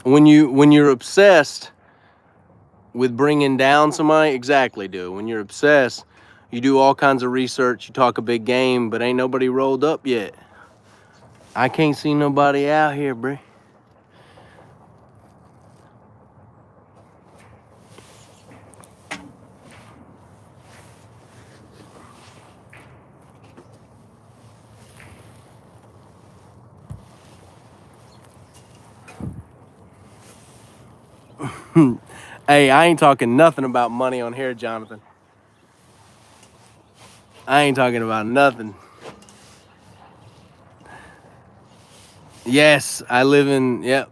When you're obsessed with bringing down somebody, exactly, dude. When you're obsessed, you do all kinds of research, you talk a big game, but ain't nobody rolled up yet. I can't see nobody out here, bro. Hey, I ain't talking nothing about money on here, Jonathan. I ain't talking about nothing. Yes, I live in, yep.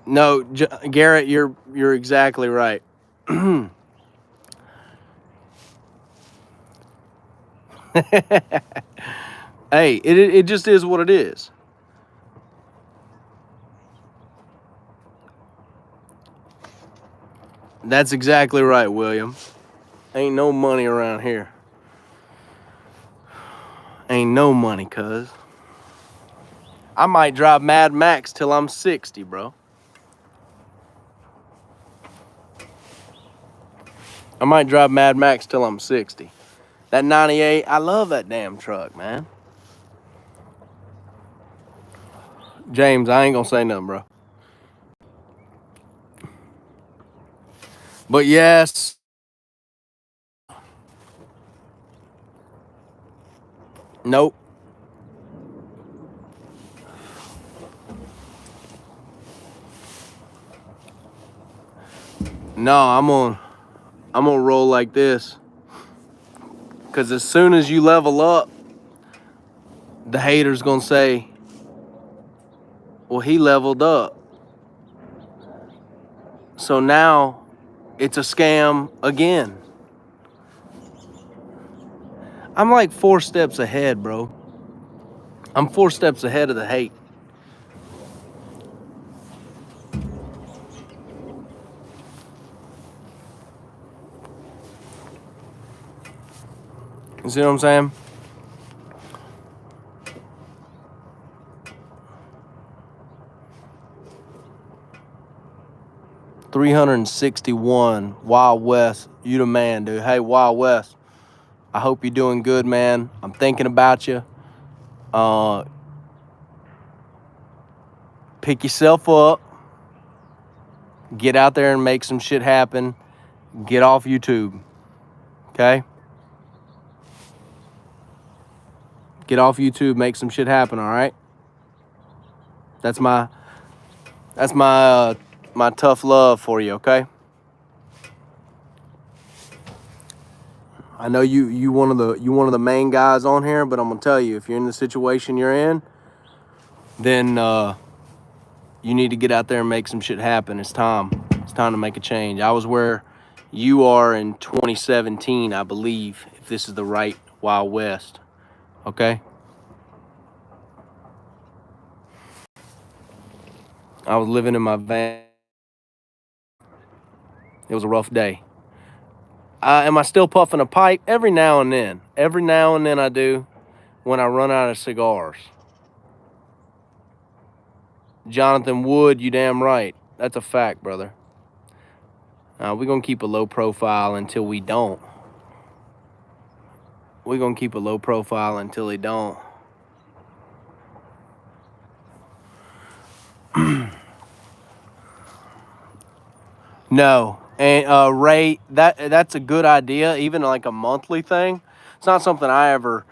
No, Garrett, you're exactly right. Hey, it just is what it is. That's exactly right, William. Ain't no money around here. Ain't no money, cuz. I might drive Mad Max till I'm 60, bro. I might drive Mad Max till I'm 60. That 98, I love that damn truck, man. James, I ain't gonna say nothing, bro. But yes. Nope. No, I'm gonna roll like this. Cause as soon as you level up, the hater's gonna say, well, he leveled up. So now it's a scam again. I'm like 4 steps ahead, bro. I'm 4 steps ahead of the hate. You see what I'm saying? $361 Wild West. You the man, dude. Hey, Wild West. I hope you're doing good, man. I'm thinking about you. Pick yourself up. Get out there and make some shit happen. Get off YouTube. Okay? Get off YouTube, make some shit happen, all right? That's my my tough love for you, okay? I know you one of the main guys on here, but I'm gonna tell you, if you're in the situation you're in, then you need to get out there and make some shit happen. It's time. It's time to make a change. I was where you are in 2017, I believe, if this is the right Wild West. Okay? I was living in my van. It was a rough day. Am I still puffing a pipe? Every now and then. Every now and then I do, when I run out of cigars. Jonathan Wood, you damn right. That's a fact, brother. We're going to keep a low profile until we don't. We're going to keep a low profile until they don't. No. And Ray, that's a good idea, even like a monthly thing. It's not something I ever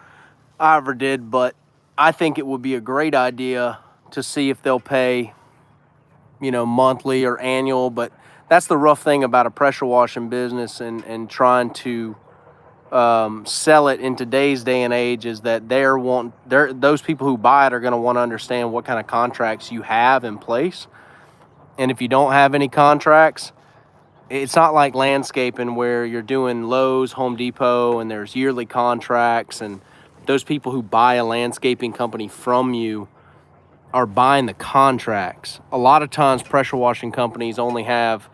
did, but I think it would be a great idea to see if they'll pay, monthly or annual. But that's the rough thing about a pressure washing business and trying to sell it in today's day and age is that those people who buy it are going to want to understand what kind of contracts you have in place. And if you don't have any contracts, it's not like landscaping where you're doing Lowe's, Home Depot, and there's yearly contracts, and those people who buy a landscaping company from you are buying the contracts. A lot of times pressure washing companies only have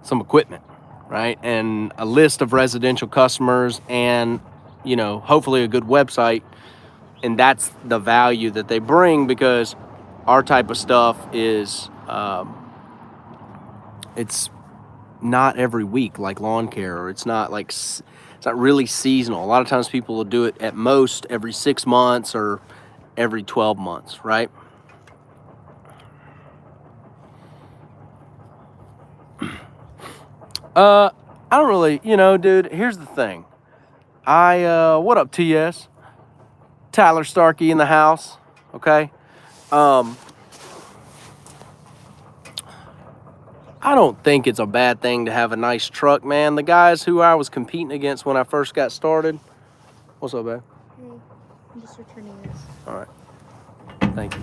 some equipment, right? And a list of residential customers and, hopefully a good website. And that's the value that they bring, because our type of stuff is, it's not every week like lawn care, or it's not really seasonal. A lot of times people will do it at most every 6 months or every 12 months, right? I don't really, dude, here's the thing. What up, TS? Tyler Starkey in the house, okay? I don't think it's a bad thing to have a nice truck, man. The guys who I was competing against when I first got started. What's up, babe? Hey, I'm just returning this. All right. Thank you.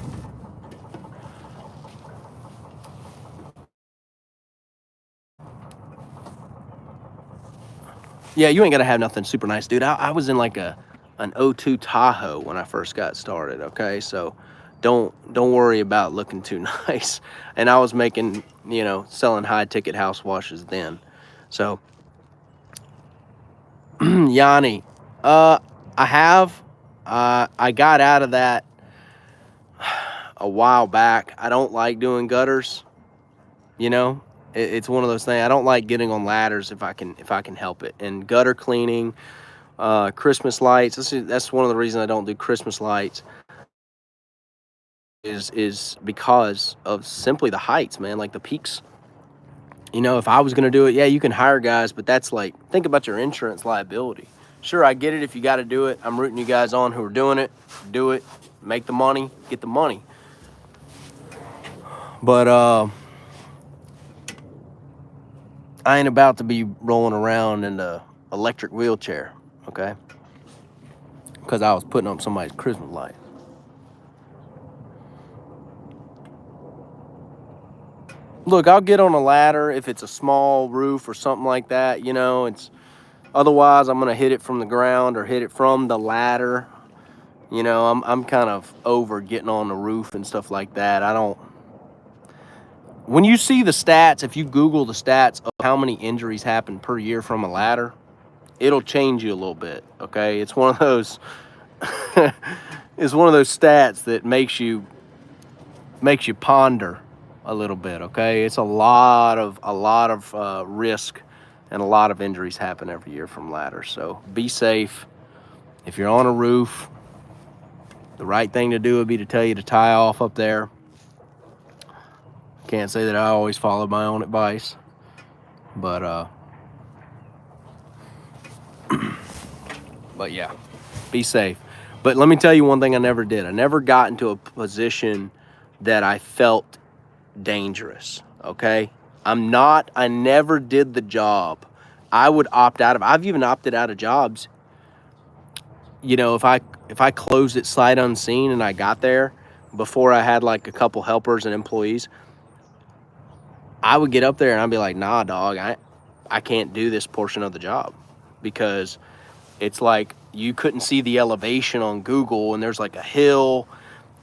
Yeah, you ain't got to have nothing super nice, dude. I was in like an 02 Tahoe when I first got started, okay? So don't worry about looking too nice. And I was making, selling high ticket house washes then. So Yanni, I got out of that a while back. I don't like doing gutters. It's one of those things. I don't like getting on ladders if I can help it. And gutter cleaning, Christmas lights. That's one of the reasons I don't do Christmas lights. Is because of simply the heights, man. Like the peaks. If I was gonna do it, yeah, you can hire guys, but that's like, think about your insurance liability. Sure, I get it if you got to do it. I'm rooting you guys on who are doing it. Do it, make the money, get the money. But I ain't about to be rolling around in the electric wheelchair, okay? Because I was putting up somebody's Christmas light. Look, I'll get on a ladder if it's a small roof or something like that, it's otherwise I'm gonna hit it from the ground or hit it from the ladder. I'm kind of over getting on the roof and stuff like that. When you see the stats, if you Google the stats of how many injuries happen per year from a ladder, it'll change you a little bit, okay? It's one of those it's one of those stats that makes you ponder a little bit, okay? It's a lot of risk, and a lot of injuries happen every year from ladders. So be safe. If you're on a roof, the right thing to do would be to tell you to tie off up there. Can't say that I always follow my own advice, but but yeah, be safe. But let me tell you one thing I never did. I never got into a position that I felt dangerous, okay? I never did the job. I would opt out of. I've even opted out of jobs. If I closed it sight unseen and I got there before I had like a couple helpers and employees, I would get up there and I'd be like, nah, dog, I can't do this portion of the job, because it's like you couldn't see the elevation on Google, and there's like a hill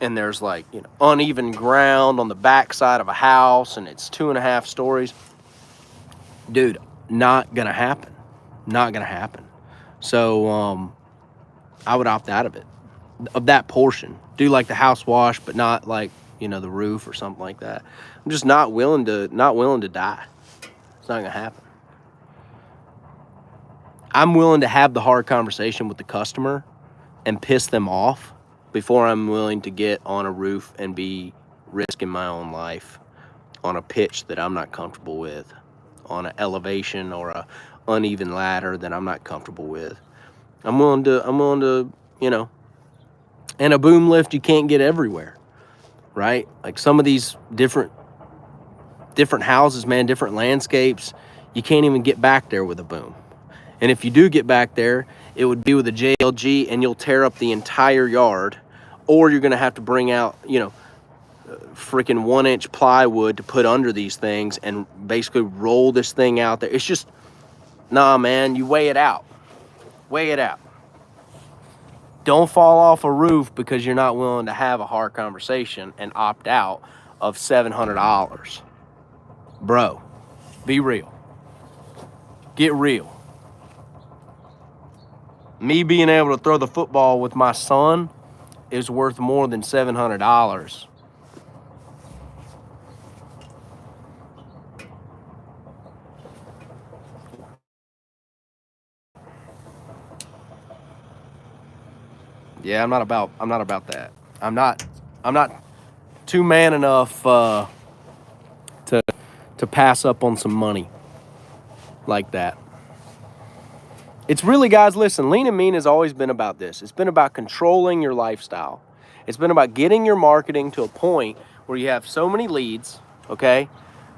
and there's like, uneven ground on the backside of a house, and it's 2.5 stories. Dude, not gonna happen. Not gonna happen. So I would opt out of that portion. Do like the house wash, but not like, the roof or something like that. I'm just not willing to die. It's not gonna happen. I'm willing to have the hard conversation with the customer and piss them off before I'm willing to get on a roof and be risking my own life on a pitch that I'm not comfortable with, on an elevation or a uneven ladder that I'm not comfortable with. I'm willing to, and a boom lift you can't get everywhere, right? Like some of these different houses, man, different landscapes, you can't even get back there with a boom. And if you do get back there, it would be with a JLG, and you'll tear up the entire yard, or you're going to have to bring out, freaking 1-inch plywood to put under these things and basically roll this thing out there. It's just, nah, man, you weigh it out. Weigh it out. Don't fall off a roof because you're not willing to have a hard conversation and opt out of $700. Bro, be real. Get real. Me being able to throw the football with my son is worth more than $700. Yeah, I'm not about that. I'm not too man enough to pass up on some money like that. It's really, guys, listen, Lean and Mean has always been about this. It's been about controlling your lifestyle. It's been about getting your marketing to a point where you have so many leads, okay,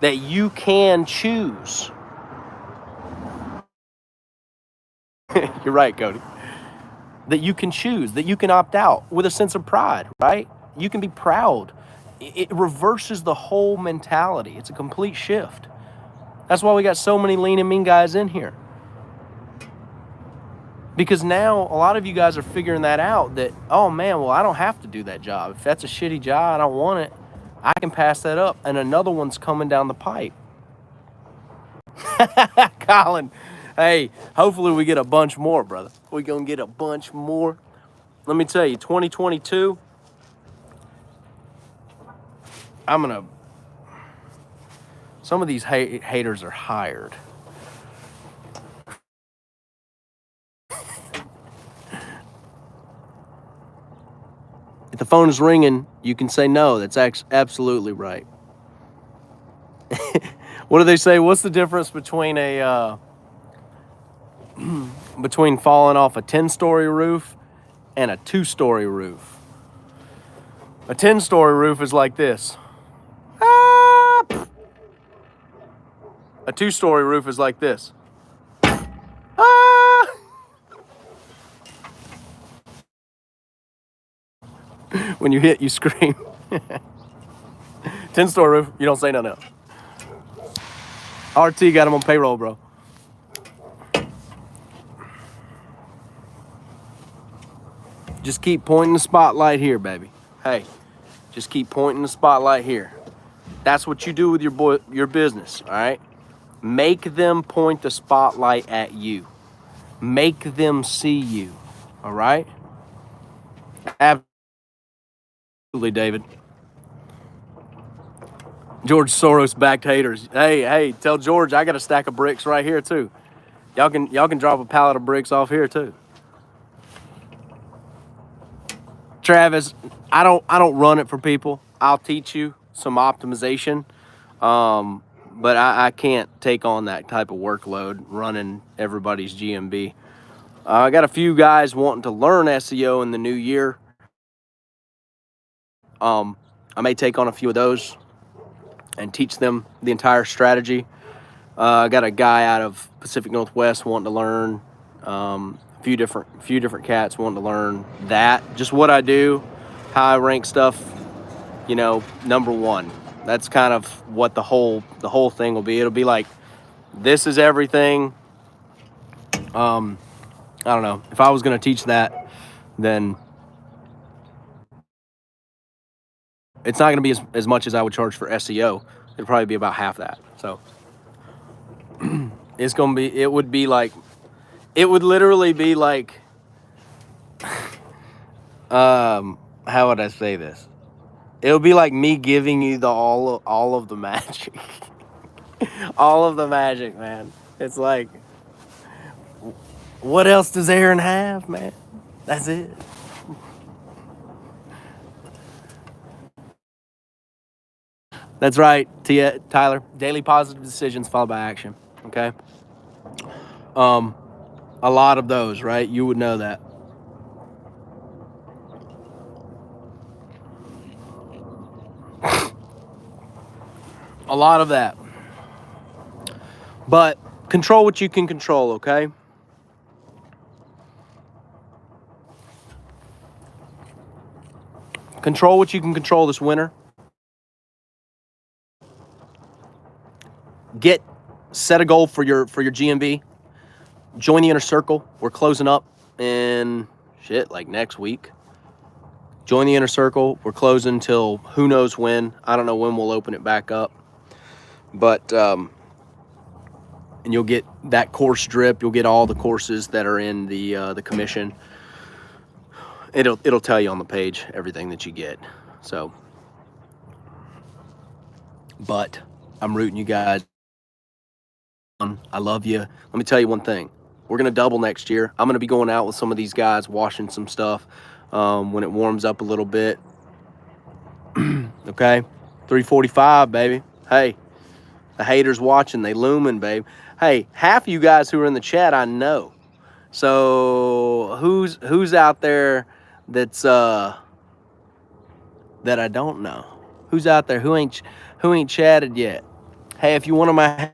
that you can choose. You're right, Cody. That you can choose, that you can opt out with a sense of pride, right? You can be proud. It reverses the whole mentality. It's a complete shift. That's why we got so many Lean and Mean guys in here. Because now a lot of you guys are figuring that out, that, oh man, well, I don't have to do that job. If that's a shitty job, I don't want it, I can pass that up, and another one's coming down the pipe. Colin, hey, hopefully we get a bunch more, brother. We're going to get a bunch more. Let me tell you, 2022, some of these haters are hired. If the phone is ringing, you can say no. That's absolutely right. What do they say? What's the difference between between falling off a 10-story roof and a 2-story roof? A 10-story roof is like this. Ah! A 2-story roof is like this. Ah! When you hit, you scream. 10-story roof, you don't say nothing else. RT got him on payroll, bro. Just keep pointing the spotlight here, baby. Hey, just keep pointing the spotlight here. That's what you do with your business, all right? Make them point the spotlight at you. Make them see you, all right? Absolutely, David. George Soros backed haters. Hey, tell George I got a stack of bricks right here too. Y'all can drop a pallet of bricks off here too. Travis, I don't run it for people. I'll teach you some optimization, but I can't take on that type of workload running everybody's GMB. I got a few guys wanting to learn SEO in the new year. I may take on a few of those and teach them the entire strategy. I got a guy out of Pacific Northwest wanting to learn. Few different cats wanting to learn that. Just what I do, how I rank stuff, number one. That's kind of what the whole thing will be. It'll be like, this is everything. I don't know. If I was going to teach that, then it's not going to be as much as I would charge for SEO. It'd probably be about half that. So it would literally be like, how would I say this? It would be like me giving you all of the magic. All of the magic, man. It's like, what else does Aaron have, man? That's it. That's right, Tyler. Daily positive decisions followed by action. Okay. A lot of those, right? You would know that. A lot of that. But control what you can control, okay? Control what you can control this winter. Set a goal for your GMB. Join the inner circle. We're closing up in like next week. Join the inner circle. We're closing till who knows when. I don't know when we'll open it back up. But and you'll get that course drip. You'll get all the courses that are in the commission. It'll tell you on the page everything that you get. So, but I'm rooting you guys. I love you. Let me tell you one thing. We're going to double next year. I'm going to be going out with some of these guys, washing some stuff when it warms up a little bit. Okay? 345, baby. Hey, the haters watching. They looming, babe. Hey, half of you guys who are in the chat, I know. So who's out there that's that I don't know? Who's out there who ain't chatted yet? Hey, if you want to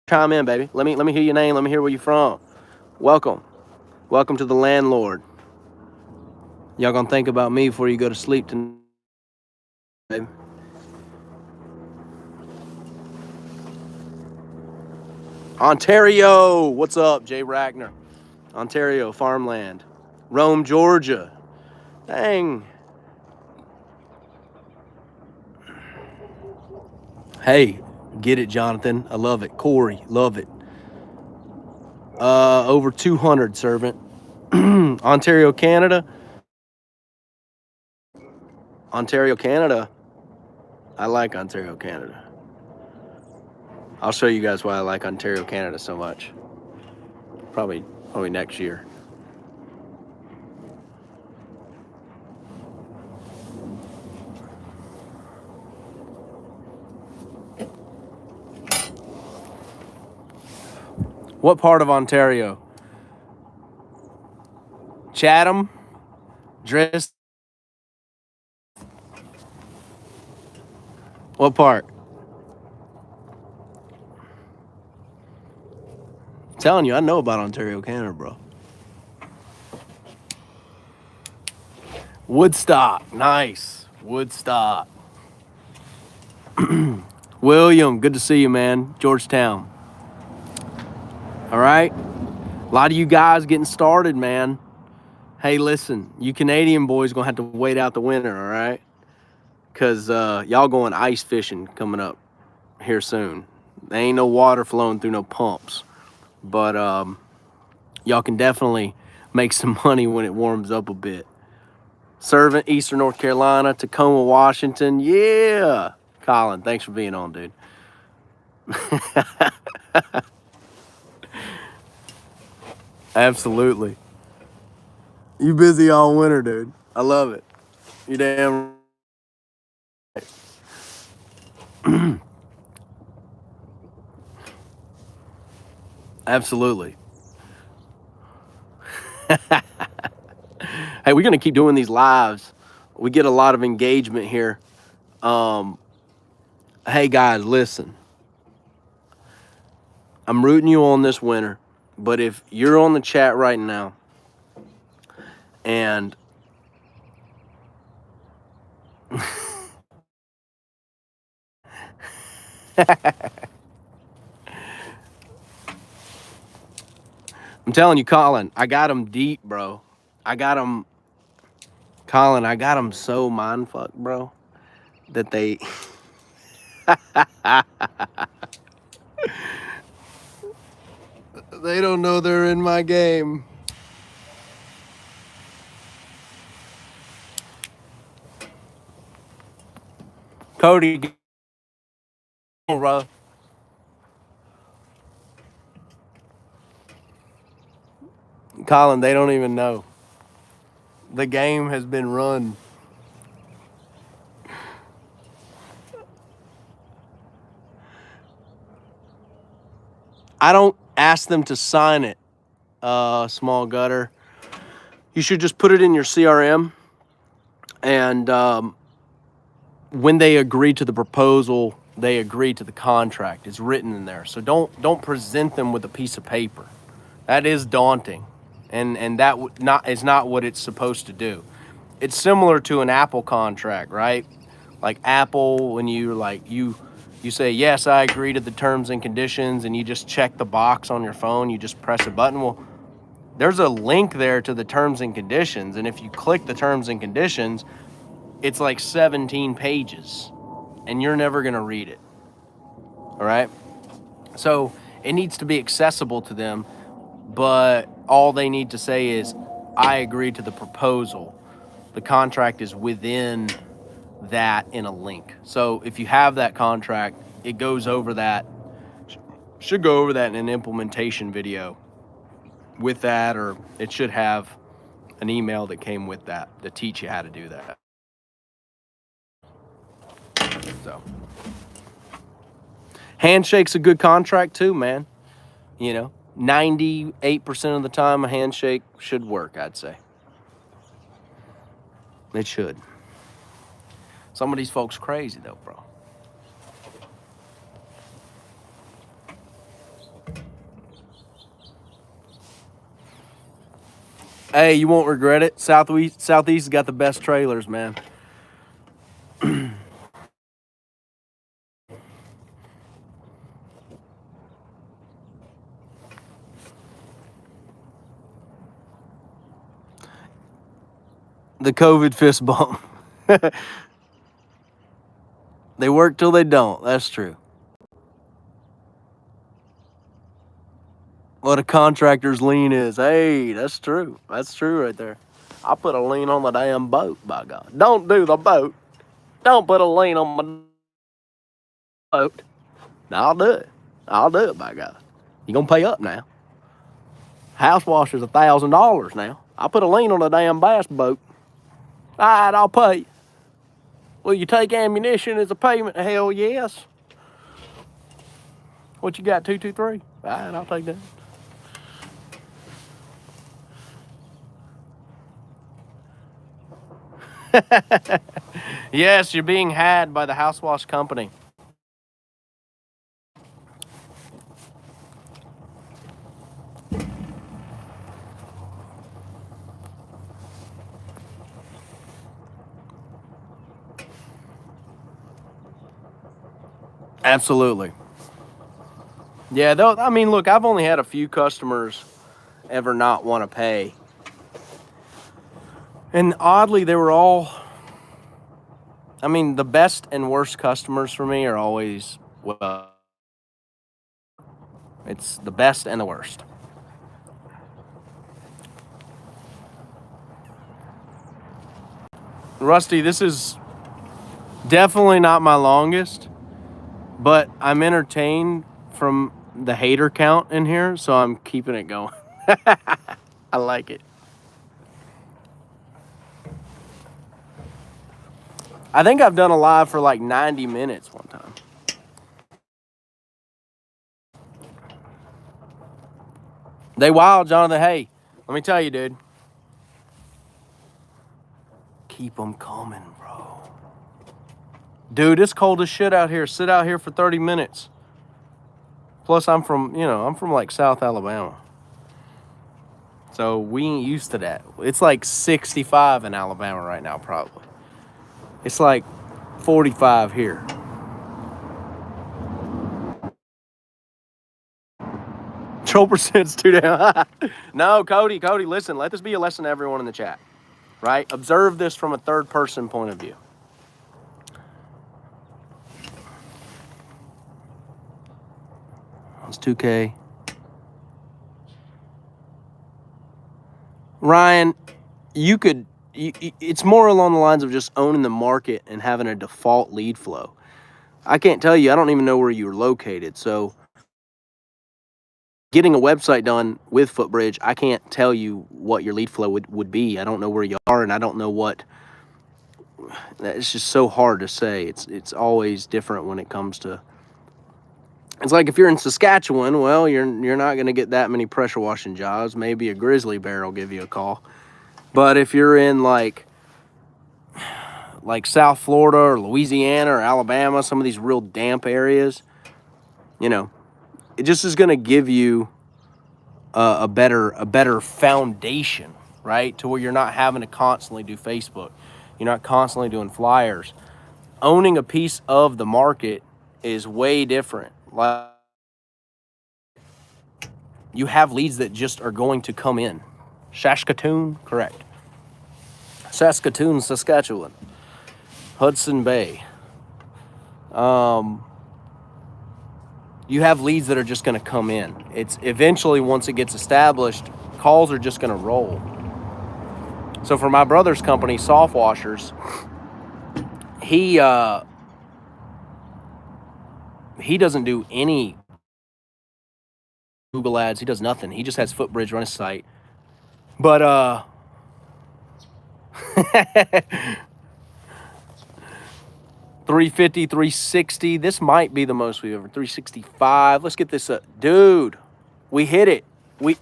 chime in, baby. Let me hear your name. Let me hear where you're from. Welcome to the landlord. Y'all gonna think about me before you go to sleep tonight, baby. Ontario, what's up, Jay Ragnar? Ontario, farmland. Rome, Georgia. Dang. Hey, get it, Jonathan. I love it. Corey, love it. Over 200, servant. Ontario, Canada. Ontario, Canada. I like Ontario, Canada. I'll show you guys why I like Ontario, Canada so much. Probably next year. What part of Ontario? Chatham? Dris? What part? I'm telling you, I know about Ontario, Canada, bro. Woodstock, nice. Woodstock. William, good to see you, man. Georgetown. All right. A lot of you guys getting started, man. Hey, listen, you Canadian boys gonna have to wait out the winter, all right? Because y'all going ice fishing coming up here soon. There ain't no water flowing through no pumps. But y'all can definitely make some money when it warms up a bit. Servant, Eastern North Carolina, Tacoma, Washington. Yeah. Colin, thanks for being on, dude. Absolutely. You busy all winter, dude. I love it. You damn right. Absolutely. Hey, we're going to keep doing these lives. We get a lot of engagement here. Hey, guys, listen. I'm rooting you on this winter, but if you're on the chat right now and I'm telling you, Colin, I got them deep, bro. Colin, I got them so mindfucked, bro, that they they don't know they're in my game. Cody, bro. Colin, they don't even know. The game has been run. I don't ask them to sign it, small gutter. You should just put it in your CRM, and when they agree to the proposal, they agree to the contract. It's written in there. So don't present them with a piece of paper. That is daunting, and that is not what it's supposed to do. It's similar to an Apple contract, right? Like Apple, when you say yes, I agree to the terms and conditions, and you just check the box on your phone. You just press a button. Well, there's a link there to the terms and conditions, and if you click the terms and conditions, it's like 17 pages, and you're never gonna read it. All right. So it needs to be accessible to them, but all they need to say is, I agree to the proposal. The contract is within that in a link. So if you have that contract, it goes over that, should go over that in an implementation video with that, or it should have an email that came with that to teach you how to do that. So handshake's a good contract too, man. 98% of the time a handshake should work, I'd say. It should. Some of these folks crazy though, bro. Hey, you won't regret it. Southeast got the best trailers, man. The COVID fist bump. They work till they don't. That's true. What a contractor's lien is. Hey, that's true. That's true right there. I'll put a lien on the damn boat, by God. Don't do the boat. Don't put a lien on my boat. No, I'll do it. I'll do it, by God. You gonna pay up now. House wash is $1,000 now. I'll put a lien on a damn bass boat. All right, I'll pay. Will you take ammunition as a payment? Hell yes. What you got, 223? All right, I'll take that. Yes, you're being had by the house wash company. Absolutely. Yeah, though, I mean, look, I've only had a few customers ever not want to pay. And oddly, they were all, I mean, the best and worst customers for me are always, well, it's the best and the worst. Rusty, this is definitely not my longest, but I'm entertained from the hater count in here, so I'm keeping it going. I like it. I think I've done a live for like 90 minutes one time. They wild, Jonathan. Hey, let me tell you, dude. Keep them coming, bro. Dude, it's cold as shit out here. Sit out here for 30 minutes. Plus, I'm from like South Alabama. So we ain't used to that. It's like 65 in Alabama right now, probably. It's like 45 here. Troll percent's too down. No, Cody, listen, let this be a lesson to everyone in the chat, right? Observe this from a third person point of view. It's 2K. Ryan, it's more along the lines of just owning the market and having a default lead flow. I can't tell you, I don't even know where you're located. So getting a website done with Footbridge, I can't tell you what your lead flow would be. I don't know where you are, and I don't know what. It's just so hard to say. It's always different when it comes to. It's like if you're in Saskatchewan, well, you're not going to get that many pressure washing jobs. Maybe a grizzly bear will give you a call. But if you're in like South Florida or Louisiana or Alabama, some of these real damp areas, it just is going to give you a better foundation, right? To where you're not having to constantly do Facebook. You're not constantly doing flyers. Owning a piece of the market is way different. Like, you have leads that just are going to come in. Saskatoon, correct. Saskatoon, Saskatchewan. Hudson Bay. You have leads that are just going to come in. It's eventually, once it gets established, calls are just going to roll. So for my brother's company, Soft Washers, he doesn't do any Google ads. He does nothing. He just has Footbridge run his site. But 350, 360. This might be the most we've ever. 365. Let's get this up. Dude, we hit it. This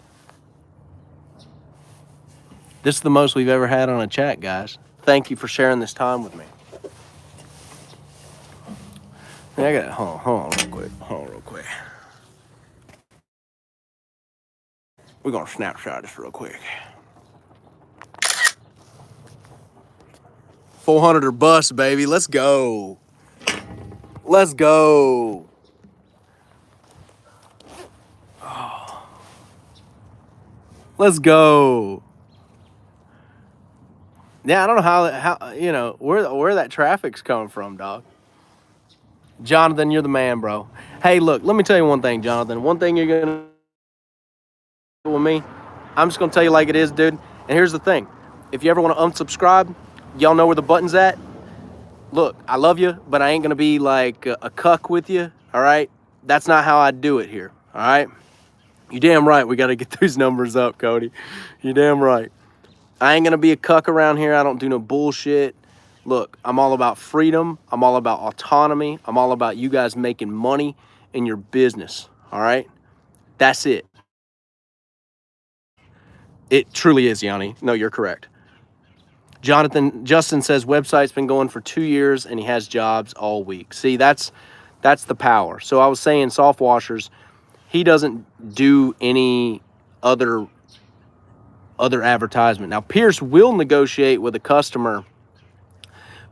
is the most we've ever had on a chat, guys. Thank you for sharing this time with me. I got hold on real quick. We're gonna snapshot this real quick. 400 or bust, baby. Let's go. Let's go. Oh. Let's go. Yeah, I don't know how you know where that traffic's coming from, dog. Jonathan, you're the man, bro. Hey, look, let me tell you one thing, Jonathan. One thing you're gonna do with me, I'm just gonna tell you like it is, dude. And here's the thing: if you ever want to unsubscribe, y'all know where the button's at. Look, I love you, but I ain't gonna be like a cuck with you. All right, that's not how I do it here. All right, you damn right. We gotta get those numbers up, Cody. You damn right. I ain't gonna be a cuck around here. I don't do no bullshit. Look, I'm all about freedom. I'm all about autonomy. I'm all about you guys making money in your business. All right, that's it. It truly is, Yanni. No, you're correct. Justin says website's been going for 2 years and he has jobs all week. See, that's the power. So I was saying soft washers, he doesn't do any other advertisement. Now Pierce will negotiate with a customer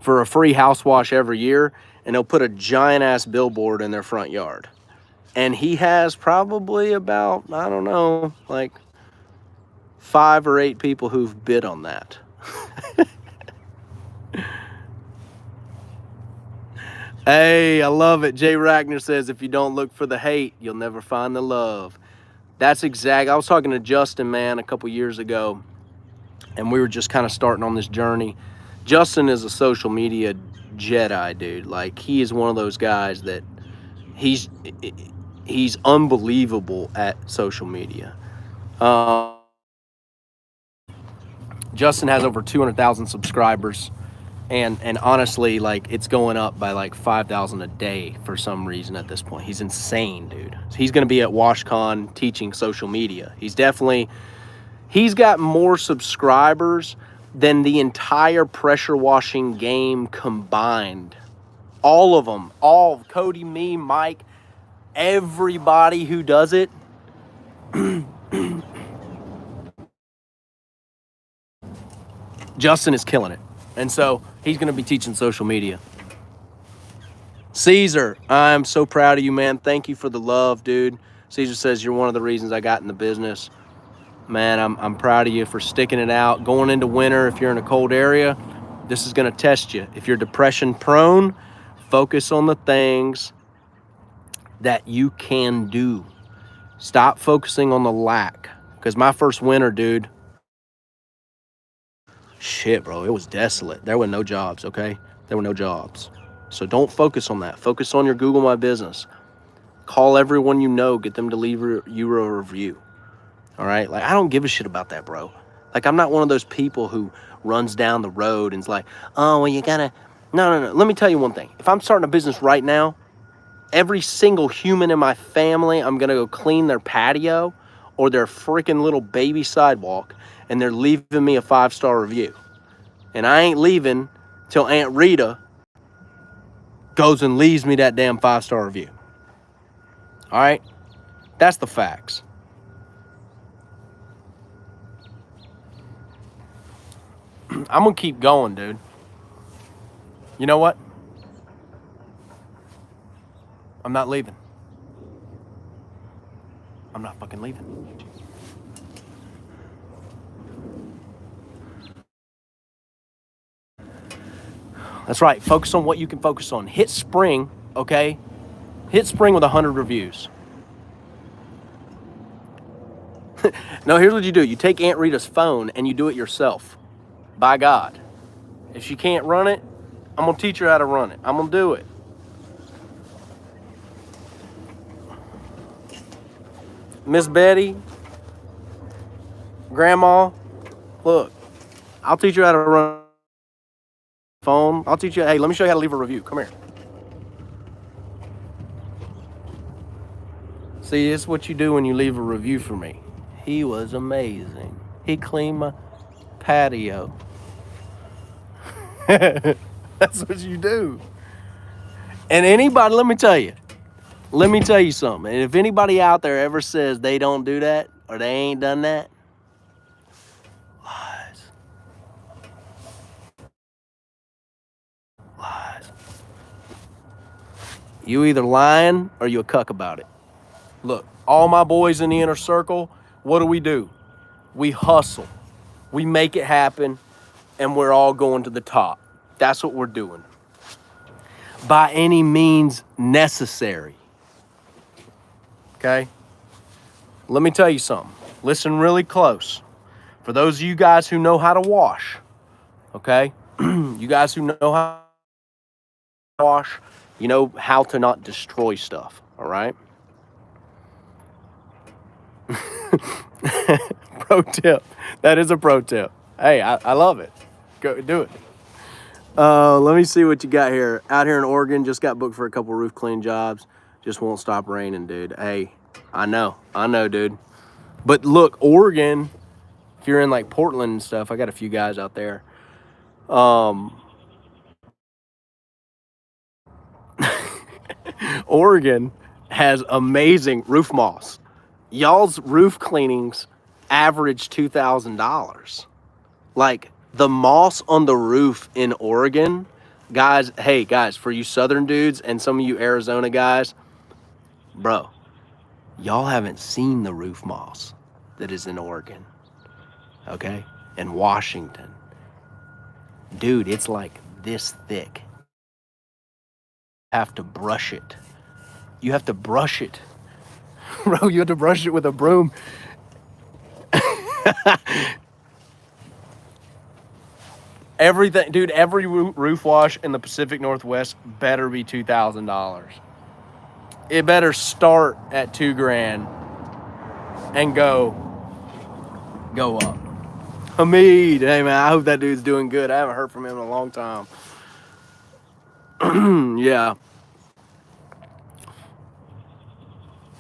for a free house wash every year, and he'll put a giant ass billboard in their front yard. And he has probably about, I don't know, like 5 or 8 people who've bid on that. Hey, I love it. Jay Rackner says, if you don't look for the hate, you'll never find the love. That's exact. I was talking to Justin, man, a couple years ago, and we were just kind of starting on this journey. Justin is a social media Jedi, dude. Like, he is one of those guys that he's unbelievable at social media. Justin has over 200,000 subscribers. And honestly, like, it's going up by like 5,000 a day for some reason at this point. He's insane, dude. He's going to be at WashCon teaching social media. He's got more subscribers than the entire pressure washing game combined. All of them, Cody, me, Mike, everybody who does it. Justin is killing it. And so he's going to be teaching social media. Caesar, I'm so proud of you, man. Thank you for the love, dude. Caesar says you're one of the reasons I got in the business. Man, I'm proud of you for sticking it out. Going into winter, if you're in a cold area, this is going to test you. If you're depression prone, focus on the things that you can do. Stop focusing on the lack. Because my first winter, dude, shit, bro, it was desolate. There were no jobs, okay? There were no jobs. So don't focus on that. Focus on your Google My Business. Call everyone you know. Get them to leave you a review. All right? Like, I don't give a shit about that, bro. Like, I'm not one of those people who runs down the road and is like, oh, well, you gotta... No. Let me tell you one thing. If I'm starting a business right now, every single human in my family, I'm gonna go clean their patio or their freaking little baby sidewalk, and they're leaving me a 5-star review. And I ain't leaving till Aunt Rita goes and leaves me that damn 5-star review. All right? That's the facts. I'm going to keep going, dude. You know what? I'm not leaving. I'm not fucking leaving. That's right. Focus on what you can focus on. Hit spring, okay? Hit spring with 100 reviews. No, here's what you do. You take Aunt Rita's phone and you do it yourself. By God. If she can't run it, I'm going to teach her how to run it. I'm going to do it. Miss Betty, Grandma, look, I'll teach you how to run a phone. I'll teach you, hey, let me show you how to leave a review. Come here. See, it's what you do when you leave a review for me. He was amazing. He cleaned my patio. That's what you do. And anybody, let me tell you something. And if anybody out there ever says they don't do that or they ain't done that, lies. You either lying or you a cuck about it. Look, all my boys in the inner circle, what do? We hustle. We make it happen. and we're all going to the top. That's what we're doing. By any means necessary. Okay? Let me tell you something. Listen really close. For those of you guys who know how to wash, okay? You guys who know how to wash, you know how to not destroy stuff, all right? Pro tip. That is a pro tip. Hey, I love it. Go do it. Let me see what you got here. Out here in Oregon, just got booked for a couple roof clean jobs. Just won't stop raining, dude. Hey, I know, dude. But look, Oregon, if you're in like Portland and stuff, I got a few guys out there. Oregon has amazing roof moss. Y'all's roof cleanings average $2,000. Like the moss on the roof in Oregon, guys, hey guys, for you Southern dudes and some of you Arizona guys, bro, y'all haven't seen the roof moss that is in Oregon, okay? And Washington. Dude, it's like this thick. You have to brush it. You have to brush it. Bro, you have to brush it with a broom. Everything, dude, every roof wash in the Pacific Northwest better be $2,000. It better start at $2,000 and go up. Hamid, hey man, I hope that dude's doing good. I haven't heard from him in a long time. Yeah.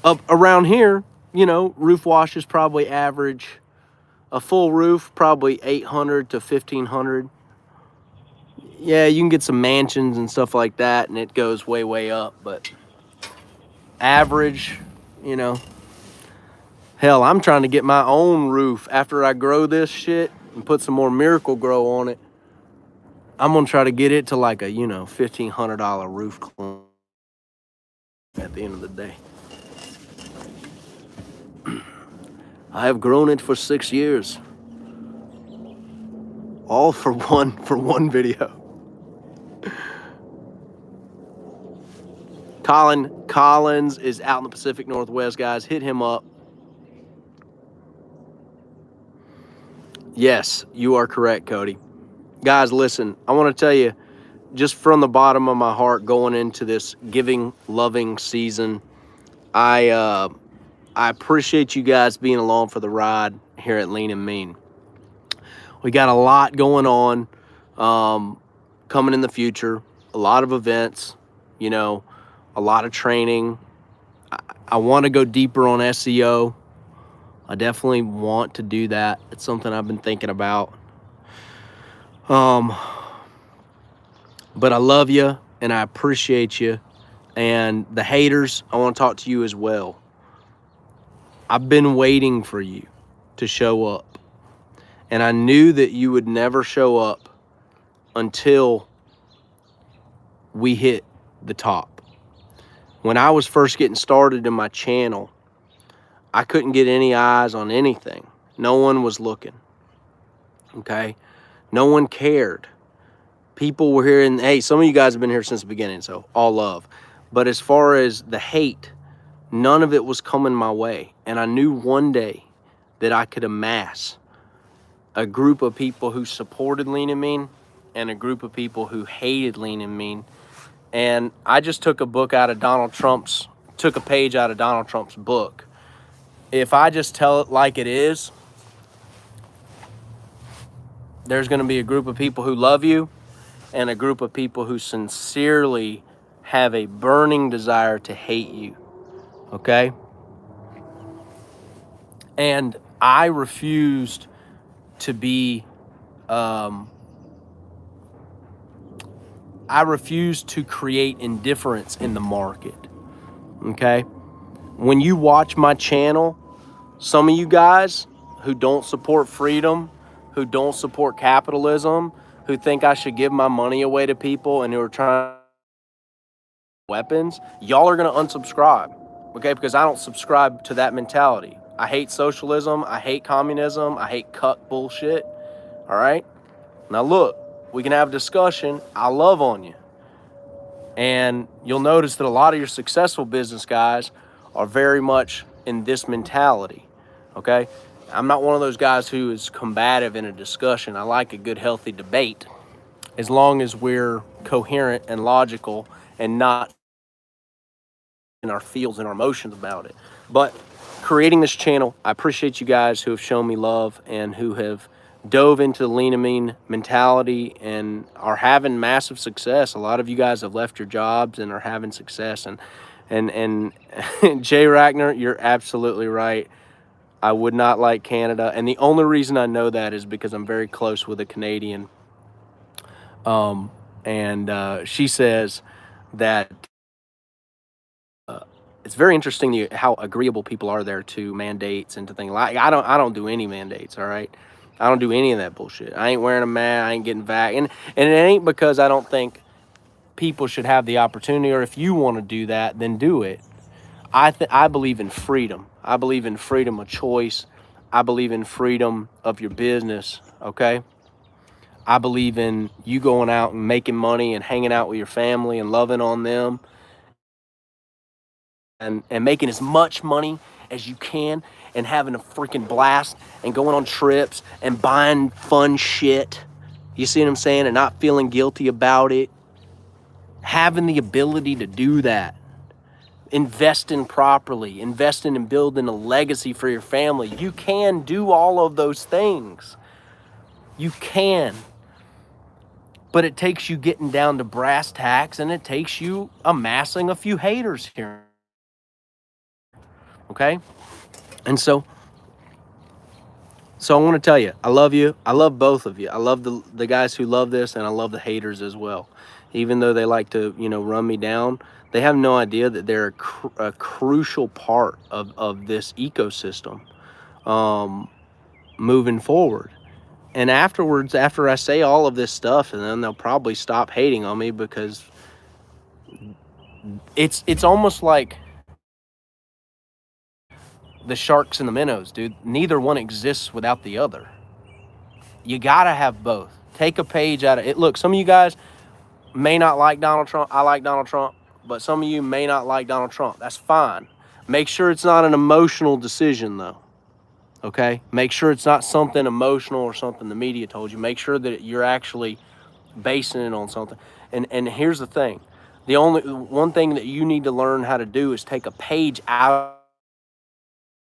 Up around here, you know, roof washes probably average a full roof, probably $800 to $1,500. Yeah, you can get some mansions and stuff like that, and it goes way, way up. But average, you know, hell, I'm trying to get my own roof after I grow this shit and put some more Miracle-Gro on it. I'm gonna try to get it to like a, you know, $1,500 roof clean at the end of the day. I have grown it for 6 years. All for one video. Colin Collins is out in the Pacific Northwest, guys. Hit him up. Yes, you are correct, Cody. Guys, listen, I want to tell you, just from the bottom of my heart, going into this giving, loving season, I appreciate you guys being along for the ride here at Lean and Mean. We got a lot going on coming in the future, a lot of events, you know, a lot of training. I want to go deeper on SEO. I definitely want to do that. It's something I've been thinking about. But I love you and I appreciate you. And the haters, I want to talk to you as well. I've been waiting for you to show up. And I knew that you would never show up until we hit the top. When I was first getting started in my channel, I couldn't get any eyes on anything. No one was looking. Okay? No one cared. People were here, and hey, some of you guys have been here since the beginning, so all love. But as far as the hate, none of it was coming my way. And I knew one day that I could amass a group of people who supported Lean and Mean and a group of people who hated Lean and Mean. And I just took a page out of Donald Trump's book. If I just tell it like it is, there's going to be a group of people who love you and a group of people who sincerely have a burning desire to hate you. Okay? And I refused to be, I refuse to create indifference in the market. Okay? When you watch my channel, some of you guys who don't support freedom, who don't support capitalism, who think I should give my money away to people and who are trying weapons, y'all are going to unsubscribe, okay? Because I don't subscribe to that mentality. I hate socialism. I hate communism. I hate cuck bullshit, all right? Now look, we can have a discussion. I love on you. And you'll notice that a lot of your successful business guys are very much in this mentality, okay? I'm not one of those guys who is combative in a discussion. I like a good, healthy debate as long as we're coherent and logical and not in our feels and our emotions about it. But creating this channel, I appreciate you guys who have shown me love and who have dove into the lean and mean mentality and are having massive success. A lot of you guys have left your jobs and are having success. And Jay Rackner, you're absolutely right. I would not like Canada. And the only reason I know that is because I'm very close with a Canadian. She says that it's very interesting how agreeable people are there to mandates and to things. Like I don't do any mandates, all right? I don't do any of that bullshit. I ain't wearing a mask, I ain't getting vax. And it ain't because I don't think people should have the opportunity, or if you want to do that, then do it. I believe in freedom. I believe in freedom of choice. I believe in freedom of your business, okay? I believe in you going out and making money and hanging out with your family and loving on them and making as much money as you can and having a freaking blast and going on trips and buying fun shit. You see what I'm saying? And not feeling guilty about it. Having the ability to do that. Investing properly. Investing and building a legacy for your family. You can do all of those things. You can. But it takes you getting down to brass tacks, and it takes you amassing a few haters here. Okay? And so I want to tell you, I love you. I love both of you. I love the guys who love this, and I love the haters as well. Even though they like to, run me down, they have no idea that they're a crucial part of this ecosystem moving forward. And afterwards, after I say all of this stuff, and then they'll probably stop hating on me because it's almost like the sharks and the minnows, dude. Neither one exists without the other. You gotta have both. Take a page out of it. Look, some of you guys may not like Donald Trump. I like Donald Trump, but some of you may not like Donald Trump. That's fine. Make sure it's not an emotional decision, though. Okay? Make sure it's not something emotional or something the media told you. Make sure that you're actually basing it on something. And here's the thing. The only one thing that you need to learn how to do is take a page out of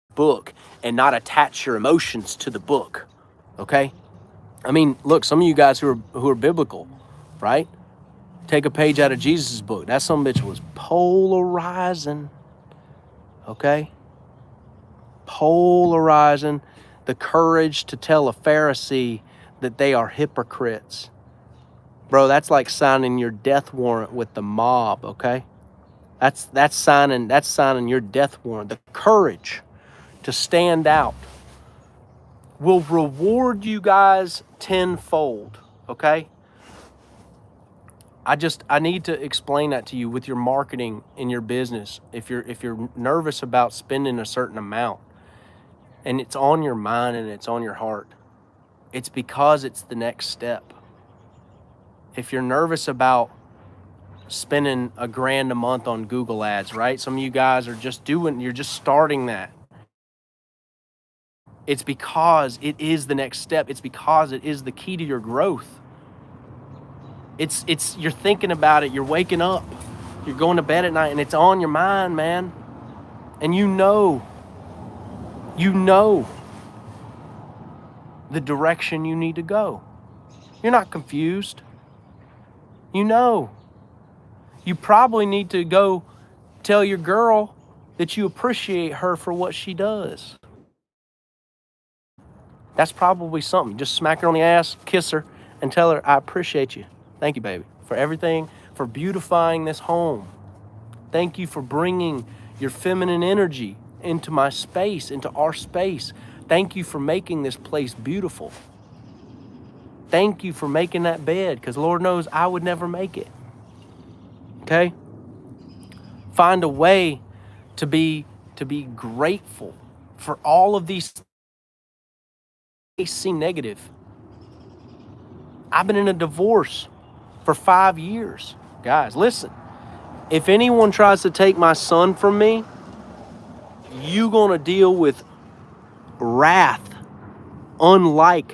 the book and not attach your emotions to the book. Okay? I mean, look, some of you guys who are biblical, right? Take a page out of Jesus' book. That some bitch was polarizing. Okay? Polarizing. The courage to tell a Pharisee that they are hypocrites. Bro, that's like signing your death warrant with the mob, okay? That's signing your death warrant. The courage to stand out will reward you guys tenfold, okay? I need to explain that to you with your marketing in your business. If you're nervous about spending a certain amount and it's on your mind and it's on your heart, it's because it's the next step. If you're nervous about spending $1,000 a month on Google ads, right? Some of you guys are you're just starting that. It's because it is the next step. It's because it is the key to your growth. It's you're thinking about it, you're waking up, you're going to bed at night, and it's on your mind, man. And you know the direction you need to go. You're not confused. You know. You probably need to go tell your girl that you appreciate her for what she does. That's probably something. Just smack her on the ass, kiss her, and tell her, I appreciate you. Thank you, baby, for everything, for beautifying this home. Thank you for bringing your feminine energy into my space, into our space. Thank you for making this place beautiful. Thank you for making that bed, because Lord knows I would never make it. Okay? Find a way to be grateful for all of these things seem negative. I've been in a divorce for 5 years. Guys, listen. If anyone tries to take my son from me, you gonna deal with wrath unlike